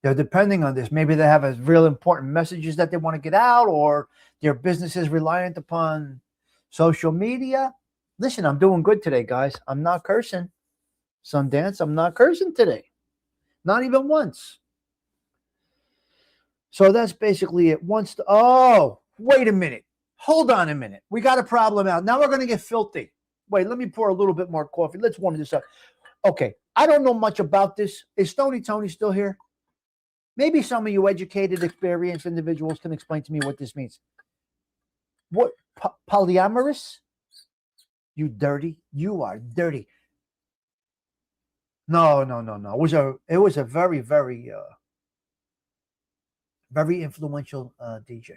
they're depending on this. Maybe they have a real important messages that they want to get out, or their business is reliant upon social media. Listen, I'm doing good today, guys. I'm not cursing. Sundance, I'm not cursing today. Not even once. So that's basically it. Oh, wait a minute. Hold on a minute. We got a problem out. Now we're going to get filthy. Wait, let me pour a little bit more coffee. Let's warm this up. Okay, I don't know much about this. Is Stony Tony still here? Maybe some of you educated, experienced individuals can explain to me what this means. What? Polyamorous? You dirty. You are dirty. No. It was a very, very, very influential DJ.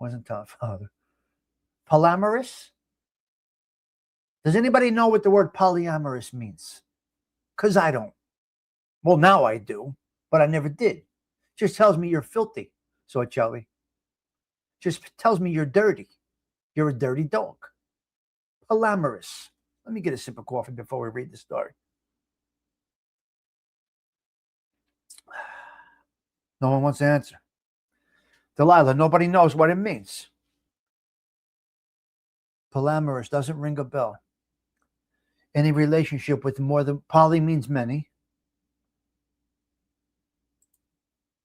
Wasn't tough. Polyamorous? Does anybody know what the word polyamorous means? Because I don't. Well, now I do, but I never did. Just tells me you're filthy. So, Charlie. Just tells me you're dirty. You're a dirty dog. Polyamorous. Let me get a sip of coffee before we read the story. No one wants to answer. Delilah, nobody knows what it means. Polyamorous doesn't ring a bell. Any relationship with more than, poly means many.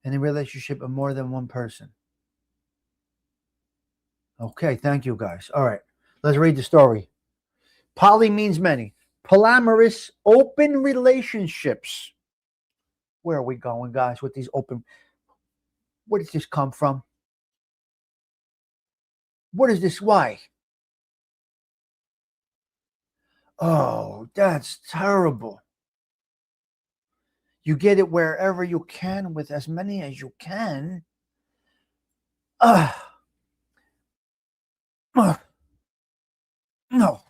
Any relationship of more than one person. Okay, thank you guys. All right, let's read the story. Poly means many. Polyamorous, open relationships. Where are we going, guys, with these open? Where does this come from? What is this? Why? Oh, that's terrible. You get it wherever you can with as many as you can. No.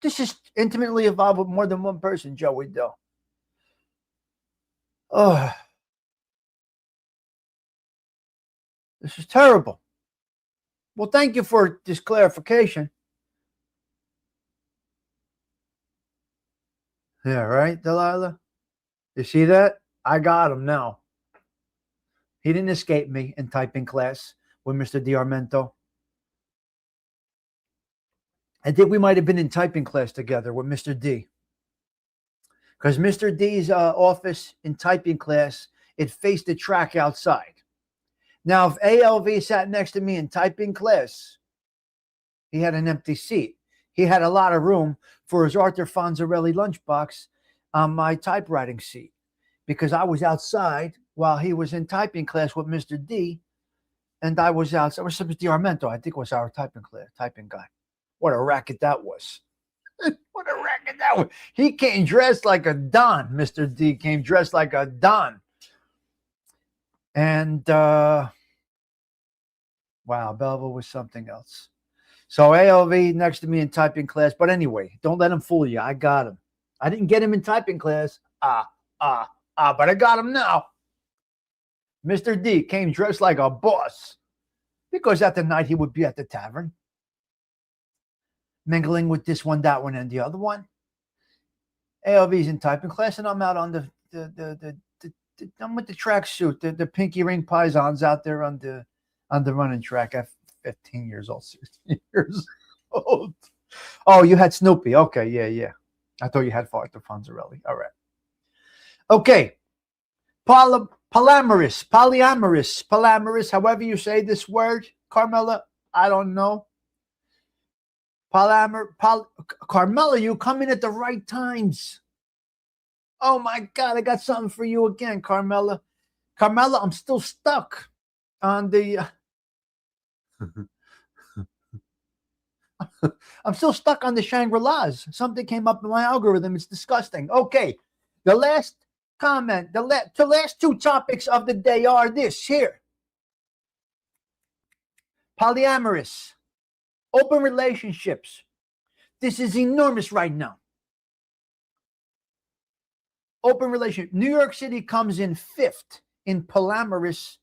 This is intimately involved with more than one person, Joey Doe. This is terrible. Well, thank you for this clarification. Yeah, right, Delilah? You see that? I got him now. He didn't escape me in typing class with Mr. D'Armento. I think we might have been in typing class together with Mr. D. Because Mr. D's office in typing class, it faced the track outside. Now, if ALV sat next to me in typing class, he had an empty seat. He had a lot of room for his Arthur Fonzarelli lunchbox on my typewriting seat because I was outside while he was in typing class with Mr. D, and I was outside. It was Mr. D'Armento, I think was our typing guy. What a racket that was. What a racket that was. He came dressed like a Don. Mr. D came dressed like a Don. And, wow, Belleville was something else. So ALV next to me in typing class. But anyway, don't let him fool you. I got him. I didn't get him in typing class. But I got him now. Mr. D came dressed like a boss because at the night he would be at the tavern, mingling with this one, that one, and the other one. ALV's in typing class, and I'm out on I'm with the tracksuit, the pinky ring pythons out there on the running track at 15 years old, 16 years old. Oh, you had Snoopy. Okay, yeah. I thought you had Arthur Fonzarelli. All right. Okay. polyamorous, however you say this word, Carmela, I don't know. Carmela, you come in at the right times. Oh my God, I got something for you again, Carmela. Carmela, I'm still stuck on the. I'm still stuck on the Shangri-Las. Something came up in my algorithm. It's disgusting. Okay, the last comment, the last two topics of the day are this here. Polyamorous, open relationships. This is enormous right now. Open relationship. New York City comes in 5th in polyamorous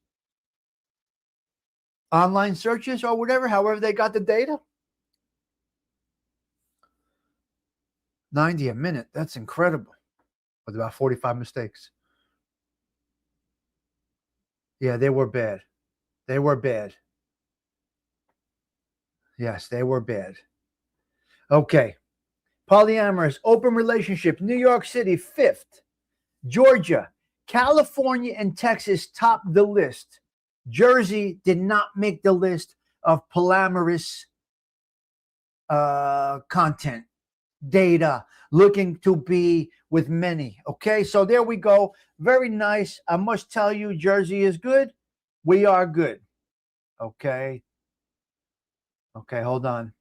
online searches or whatever, however they got the data. 90 a minute. That's incredible. With about 45 mistakes. Yeah, they were bad. They were bad. Yes, they were bad. Okay. Polyamorous, open relationship. New York City, 5th. Georgia, California, and Texas topped the list. Jersey did not make the list of polyamorous content. Data, looking to be with many. Okay, so there we go. Very nice. I must tell you, Jersey is good. We are good. Okay. Okay, hold on.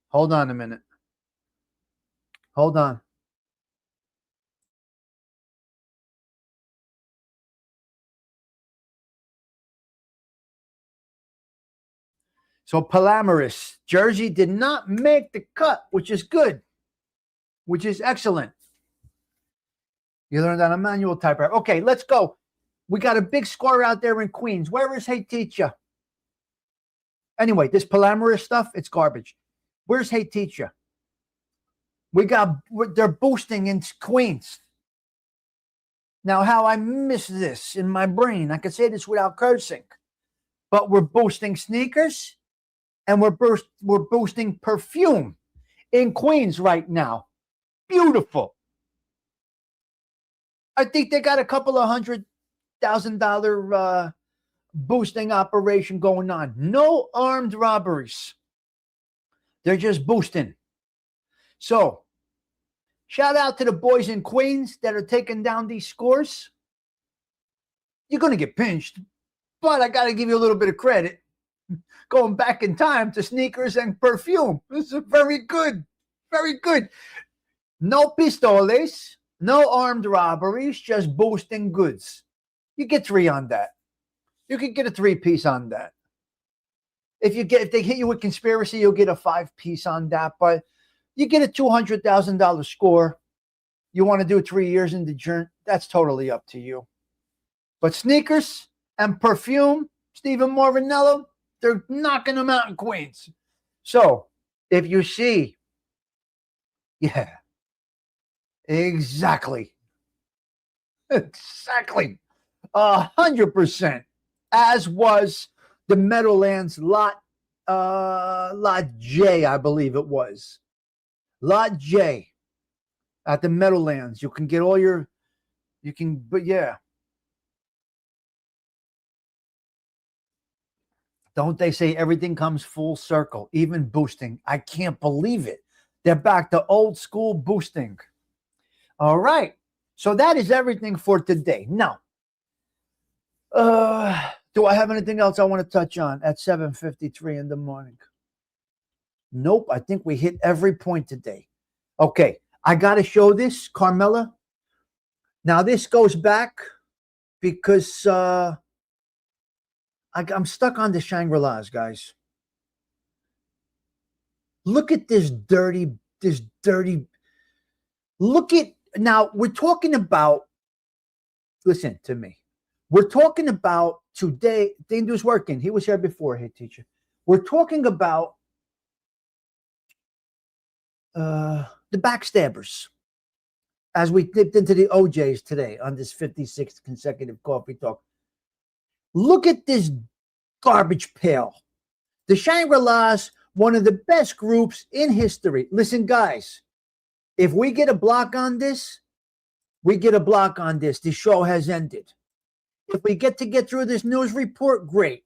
Hold on a minute. Hold on. So polyamorous, Jersey did not make the cut, which is good, which is excellent. You learned on a manual typewriter. Okay, let's go. We got a big score out there in Queens. Where is Hey Teacher? Anyway, this polyamorous stuff, it's garbage. Where's Hey Teacher? They're boosting in Queens. Now, how I miss this in my brain. I could say this without cursing. But we're boosting sneakers and we're boosting perfume in Queens right now. Beautiful. I think they got a couple of $100,000 boosting operation going on. No armed robberies. They're just boosting. So, shout out to the boys in Queens that are taking down these scores. You're going to get pinched, but I got to give you a little bit of credit. Going back in time to sneakers and perfume. This is very good. Very good. No pistoles, no armed robberies, just boosting goods. You get 3 on that. You can get a 3-piece on that. If they hit you with conspiracy, you'll get a 5-piece on that. But you get a $200,000 score. You want to do 3 years in the journey, that's totally up to you. But sneakers and perfume, Stephen Morvinello, they're knocking them out in Queens. So if you see, yeah, exactly. Exactly. 100%. As was the Meadowlands lot J, I believe it was. Lot J at the Meadowlands. You can get all your, but yeah. Don't they say everything comes full circle, even boosting? I can't believe it. They're back to old school boosting. All right. So that is everything for today. Now, do I have anything else I want to touch on at 7:53 in the morning? Nope. I think we hit every point today. Okay. I got to show this, Carmela. Now, this goes back because I'm stuck on the Shangri-Las, guys. Look at this dirty, look at, now we're talking about, listen to me. We're talking about today, Dindu's working. He was here before, Hey Teacher. We're talking about the backstabbers as we dipped into the 0'Jays today on this 56th consecutive Coffee Talk. Look at this garbage pail. The Shangri-Las, one of the best groups in history. Listen, guys, if we get a block on this, we get a block on this. The show has ended. If we get through this news report, great.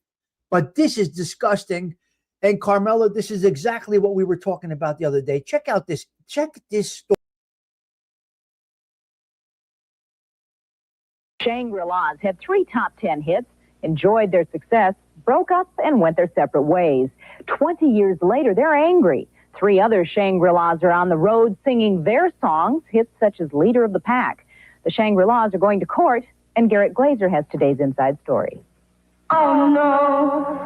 But this is disgusting. And Carmela, this is exactly what we were talking about the other day. Check this story. Shangri-Las had 3 top 10 hits, enjoyed their success, broke up, and went their separate ways. 20 years later, they're angry. 3 other Shangri-Las are on the road singing their songs, hits such as Leader of the Pack. The Shangri-Las are going to court, and Garrett Glazer has today's inside story. Oh no,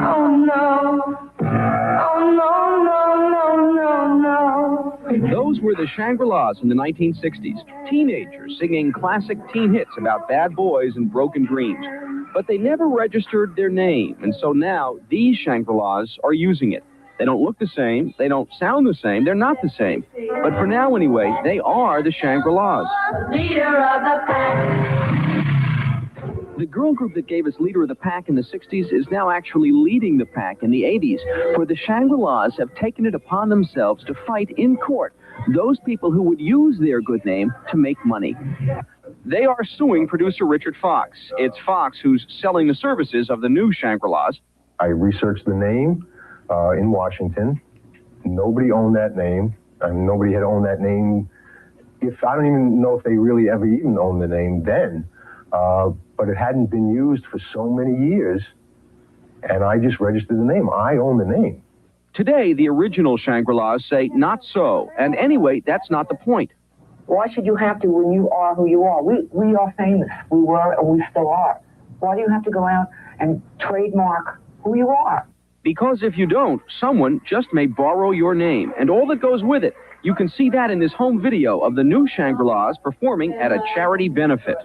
oh no, oh no, no, no, no, no. Those were the Shangri-Las in the 1960s, teenagers singing classic teen hits about bad boys and broken dreams. But they never registered their name, and so now these Shangri-Las are using it. They don't look the same, they don't sound the same, they're not the same. But for now anyway, they are the Shangri-Las. Leader of the pack. The girl group that gave us Leader of the Pack in the 60s is now actually leading the pack in the 80s, for the Shangri-Las have taken it upon themselves to fight in court those people who would use their good name to make money. They are suing producer Richard Fox. It's Fox who's selling the services of the new Shangri-Las. I researched the name in Washington. Nobody owned that name. I mean, nobody had owned that name. I don't even know if they really ever even owned the name then. But it hadn't been used for so many years, and I just registered the name. I own the name. Today, the original Shangri-Las say not so, and anyway, that's not the point. Why should you have to when you are who you are? We are famous. We were and we still are. Why do you have to go out and trademark who you are? Because if you don't, someone just may borrow your name, and all that goes with it. You can see that in this home video of the new Shangri-Las performing at a charity benefit.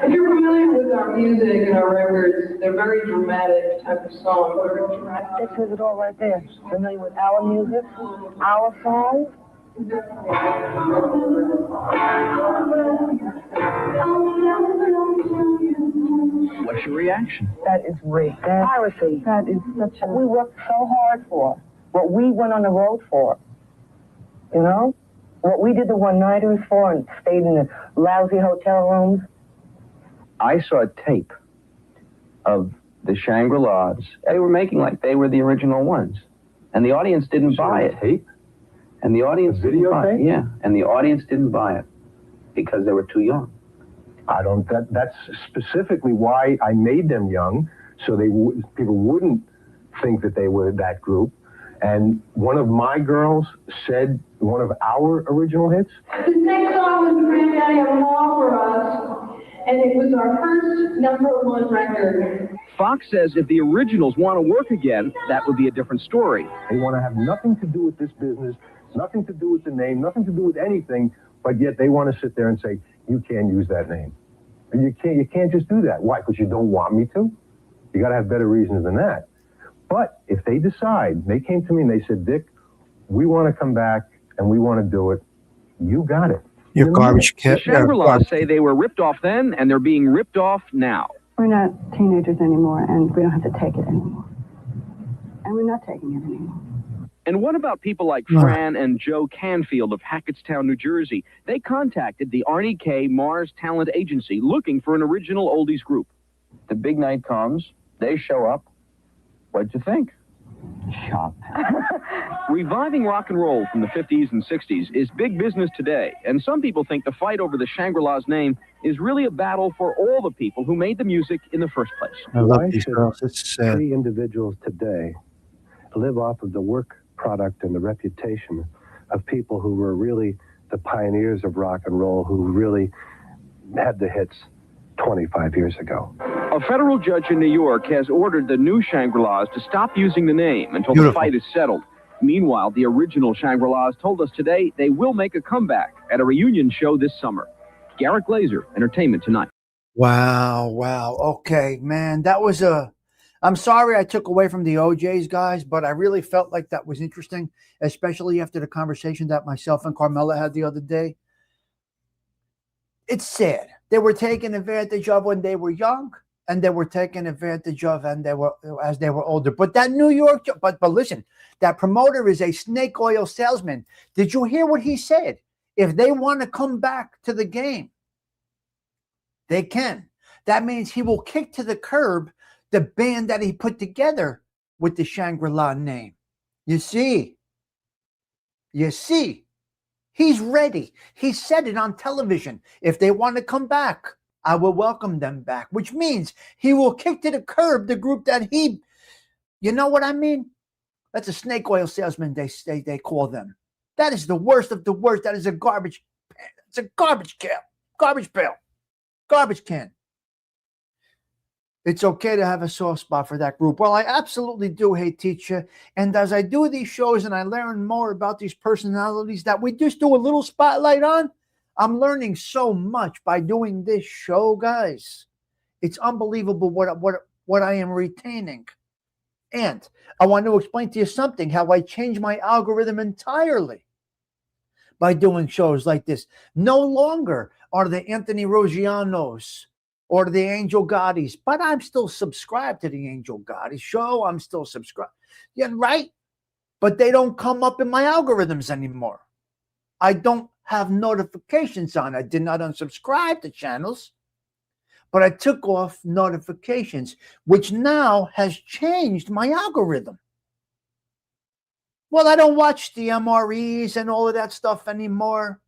If you're familiar with our music and our records, they're very dramatic type of songs. That says it all right there. Familiar with our music, our songs? What's your reaction? That is rape. That's piracy. That is such a... We worked so hard for. What we went on the road for. You know? What we did the one-nighters for and stayed in the lousy hotel rooms. I saw a tape of the Shangri-Las. They were making like they were the original ones. And the audience didn't buy it. Tape? And the audience didn't buy it. Videotape? Yeah. And the audience didn't buy it because they were too young. That's specifically why I made them young, so people wouldn't think that they were that group. And one of my girls said one of our original hits. This next song was Granddaddy of Law for us, and it was our first #1 record. Fox says if the originals want to work again, that would be a different story. They want to have nothing to do with this business, nothing to do with the name, nothing to do with anything, but yet they want to sit there and say, you can't use that name. And you can't just do that. Why? Because you don't want me to? You got to have better reasons than that. But if they decide, they came to me and they said, Dick, we want to come back and we want to do it. You got it. Your garbage The kid. Shangri-Las say they were ripped off then, and they're being ripped off now. We're not teenagers anymore, and we don't have to take it anymore. And we're not taking it anymore. And what about people like Fran and Joe Canfield of Hackettstown, New Jersey? They contacted the Arnie K. Mars Talent Agency looking for an original oldies group. The big night comes, they show up. What'd you think? Shop. Reviving rock and roll from the 50s and 60s is big business today, and some people think the fight over the Shangri-Las name is really a battle for all the people who made the music in the first place. I love Why these should girls. It's sad. 3 individuals today live off of the work product and the reputation of people who were really the pioneers of rock and roll, who really had the hits 25 years ago. A federal judge in New York has ordered the new Shangri-Las to stop using the name until Beautiful. the fight is settled. Meanwhile, the original Shangri-Las told us today they will make a comeback at a reunion show this summer. Garrett Glazer, Entertainment Tonight. Wow. Okay, man. That was I'm sorry I took away from the O''Jays, guys, but I really felt like that was interesting, especially after the conversation that myself and Carmela had the other day. It's sad. They were taken advantage of when they were young, and they were taken advantage of as they were older. But that New York, but listen, that promoter is a snake oil salesman. Did you hear what he said? If they want to come back to the game, they can. that means he will kick to the curb the band that he put together with the Shangri-La name. You see, he's ready. He said it on television. If they want to come back, I will welcome them back, which means he will kick to the curb the group that he, you know what I mean? That's a snake oil salesman, they call them. That is the worst of the worst. That is a garbage. It's a garbage can. Garbage pail. Garbage can. It's okay to have a soft spot for that group. Well, I absolutely do, Hey Teacher. And as I do these shows and I learn more about these personalities that we just do a little spotlight on, I'm learning so much by doing this show, guys. It's unbelievable what I am retaining. And I want to explain to you something, how I changed my algorithm entirely by doing shows like this. No longer are the Anthony Roggianos or the Angel Gottis, but I'm still subscribed to the Angel Gotti show. I'm still subscribed. Yeah, right? But they don't come up in my algorithms anymore. I don't have notifications on. I did not unsubscribe to channels, but I took off notifications, which now has changed my algorithm. Well, I don't watch the MREs and all of that stuff anymore.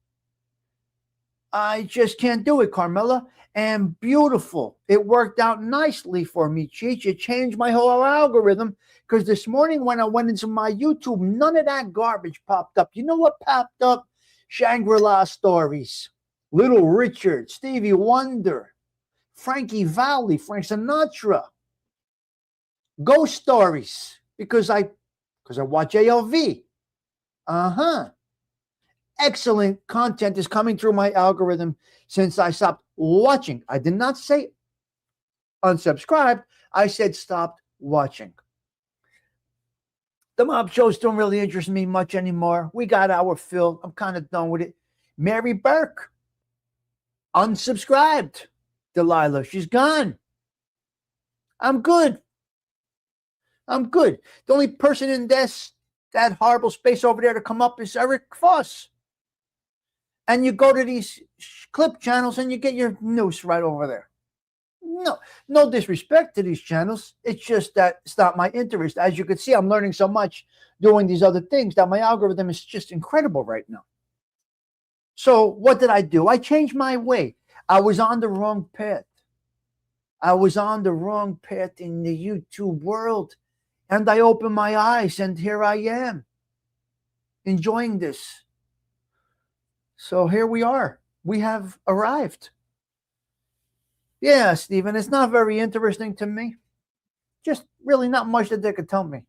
I just can't do it, Carmela. And beautiful. It worked out nicely for me, Cheech. It changed my whole algorithm because this morning when I went into my YouTube, none of that garbage popped up. You know what popped up? Shangri-La stories. Little Richard, Stevie Wonder, Frankie Valli, Frank Sinatra. Ghost stories because I watch ALV. Excellent content is coming through my algorithm since I stopped watching. I did not say unsubscribed. I said stopped watching. The mob shows don't really interest me much anymore. We got our fill. I'm kind of done with it. Mary Burke, unsubscribed. Delilah, she's gone. I'm good. The only person in that horrible space over there to come up is Eric Foss. And you go to these clip channels and you get your news right over there. No disrespect to these channels. It's just that it's not my interest. As you can see, I'm learning so much doing these other things that my algorithm is just incredible right now. So what did I do? I changed my way. I was on the wrong path. I was on the wrong path in the YouTube world. And I opened my eyes and here I am enjoying this. So here we are. We have arrived. Yeah, Stephen, it's not very interesting to me. Just really not much that they could tell me.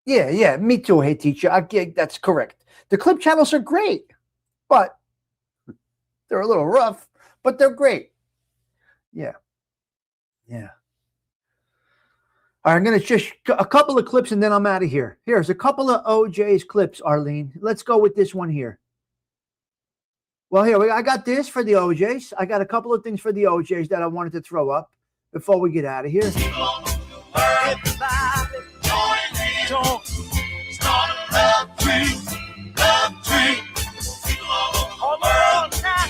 Yeah, me too, Hey Teacher. That's correct. The clip channels are great, but they're a little rough, but they're great. Yeah. All right, I'm going to just a couple of clips and then I'm out of here. Here's a couple of 0'Jays clips, Arlene. Let's go with this one here. Well, here, I got this for the 0'Jays. I got a couple of things for the 0'Jays that I wanted to throw up before we get out of here. Everybody join start a love tree. Come on now,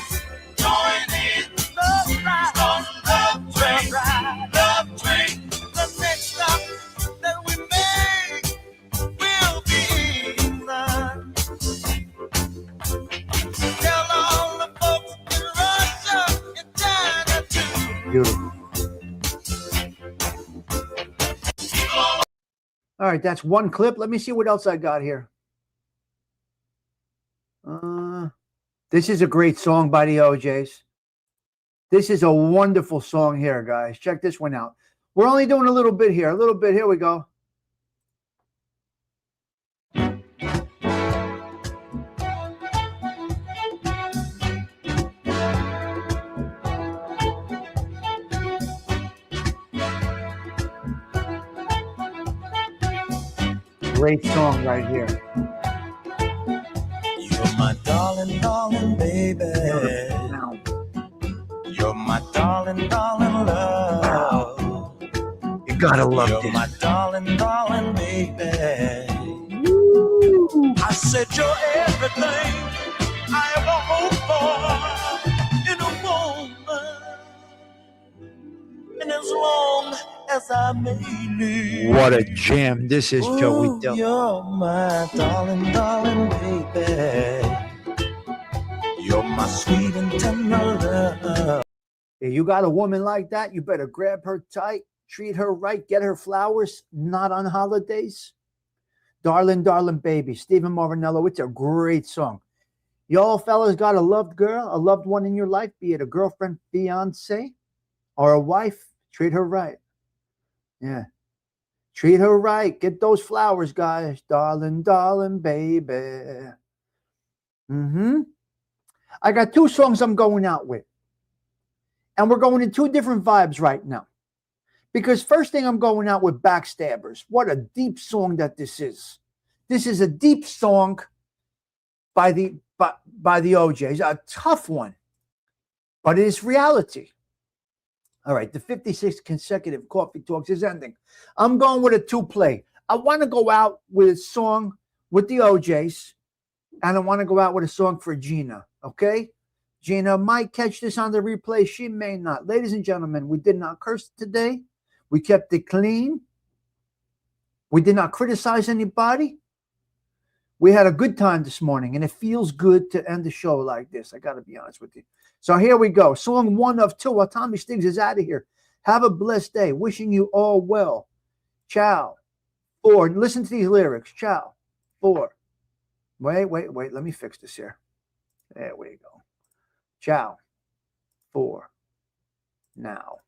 join in, love ride, start a love tree. The next stop that we make will be England. Tell all the folks in Russia and China too. Beautiful. All right, that's one clip. Let me see what else I got here. This is a great song by the 0'Jays. This is a wonderful song here, guys. Check this one out. We're only doing a little bit here. A little bit. Here we go. Great song right here. You're my darling, darling baby. You're my darling, darling love. You gotta love You're this. my darling, darling baby. I said you're everything I ever hoped for in a woman. as I may leave. What a jam this is, Joey Ooh, Dill. you're my darling, darling baby. You're my sweet and tender love. If you got a woman like that, you better grab her tight, treat her right, get her flowers, not on holidays. Darling, darling baby, Stephen Marinello. It's a great song. Y'all fellas got a loved girl, a loved one in your life, be it a girlfriend, fiance, or a wife, treat her right. Yeah. Treat her right. Get those flowers, guys. Darling, darling baby. I got two songs I'm going out with. And we're going in two different vibes right now. Because first thing I'm going out with Backstabbers. What a deep song that this is. This is a deep song by the 0'Jays. A tough one. But it is reality. All right, the 56th consecutive Coffee Talks is ending. I'm going with a two-play. I want to go out with a song with the 0'Jays, and I want to go out with a song for Gina, okay? Gina might catch this on the replay. She may not. Ladies and gentlemen, we did not curse today. We kept it clean. We did not criticize anybody. We had a good time this morning, and it feels good to end the show like this. I got to be honest with you. So here we go. Song 1 of 2 while Tommy Stigs is out of here. Have a blessed day. Wishing you all well. Ciao. 4. Listen to these lyrics. Ciao. 4. Wait. Let me fix this here. There we go. Ciao. 4. Now.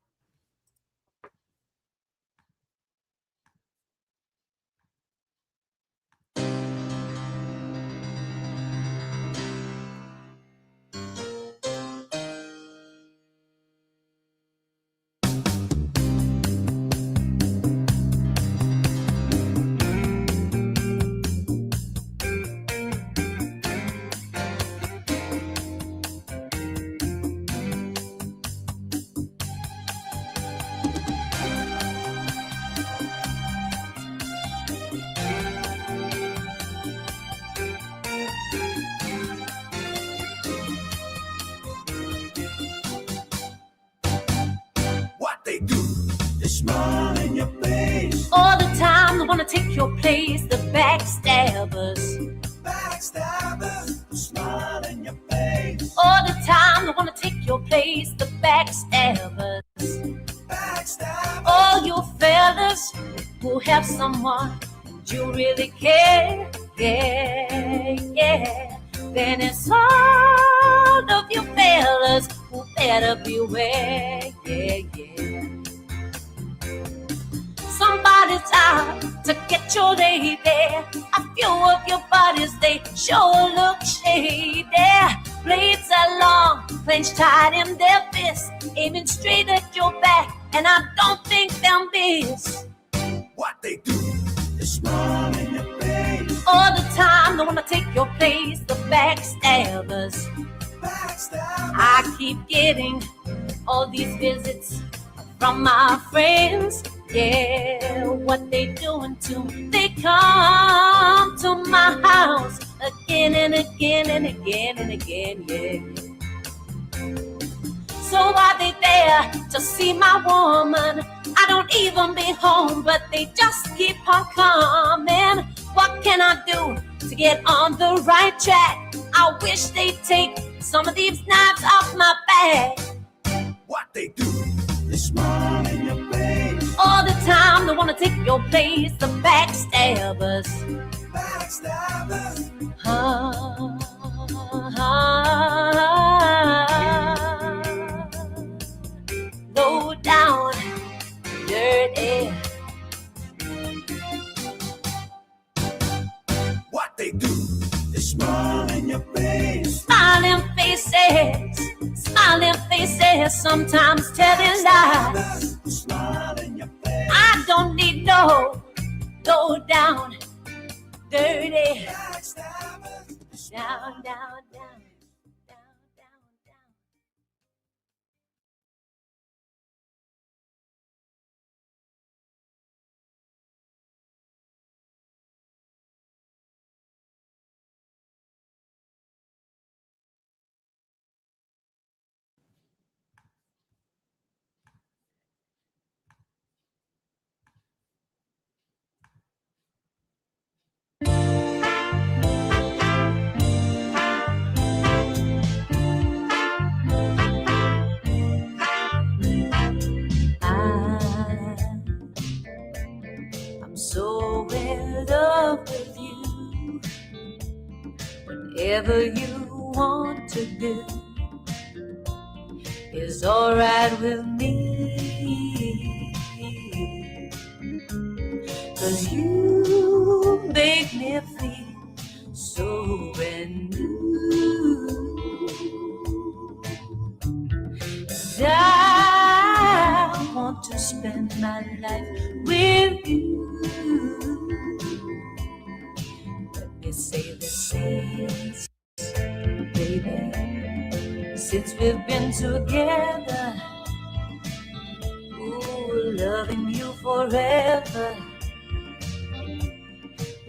What they do, they smile in your face. All the time they wanna take your place, the backstabbers. Backstabbers, smile in your face. All the time they wanna take your place, the backstabbers. Backstabbers. All you fellas who have someone you really care, yeah. Then it's all of you fellas who better beware, yeah. Somebody's out to get your lady. A few of your buddies, they sure look shady. Blades are long, clenched tight in their fists, aiming straight at your back, and I don't think they'll miss. What they do, they smile in your face. All the time they wanna take your place, the backstabbers. Backstabbers. I keep getting all these visits from my friends. Yeah, what they doing to me? They come to my house again and again and again and again, yeah. So are they there to see my woman? I don't even be home, but they just keep on coming. What can I do to get on the right track? I wish they'd take some of these knives off my back. What they do, they smile in your face. All the time they wanna take your place, the backstabbers. Backstabbers. Low down, dirty. What they do, they smile in your face. Smiling faces, sometimes telling lies. Smile in your face. I don't need no low down, dirty. Backstabbers. Down, down. whatever you want to do is alright with me. 'Cause you make me feel so brand new. And I want to spend my life with you. Let me say the things, baby, since we've been together. Ooh, loving you forever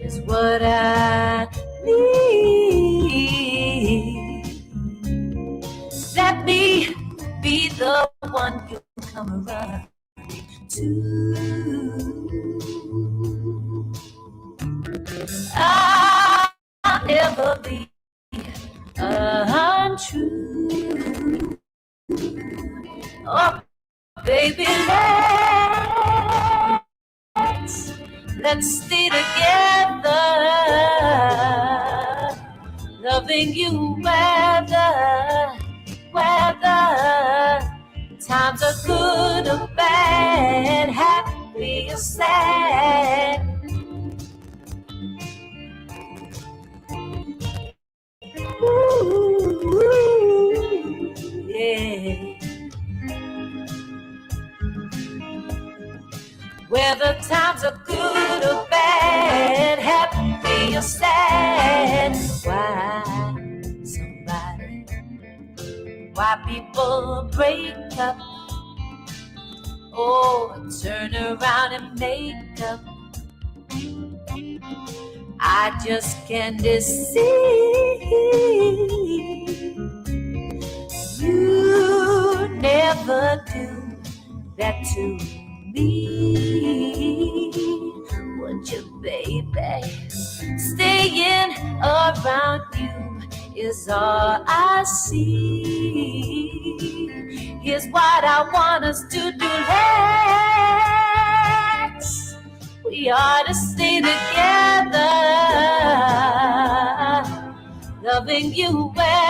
is what I need. Let me be the one you come around to. I'll never be untrue. Oh, baby, let's stay together, loving you whether times are good or bad, happy or sad. Ooh, yeah. Whether times are good or bad, happy or sad. Why people break up, oh, turn around and make up. I just can't deceive. You never do that to me, would you, baby? Staying around you is all I see. Here's what I want us to do. We ought to stay together, loving you well.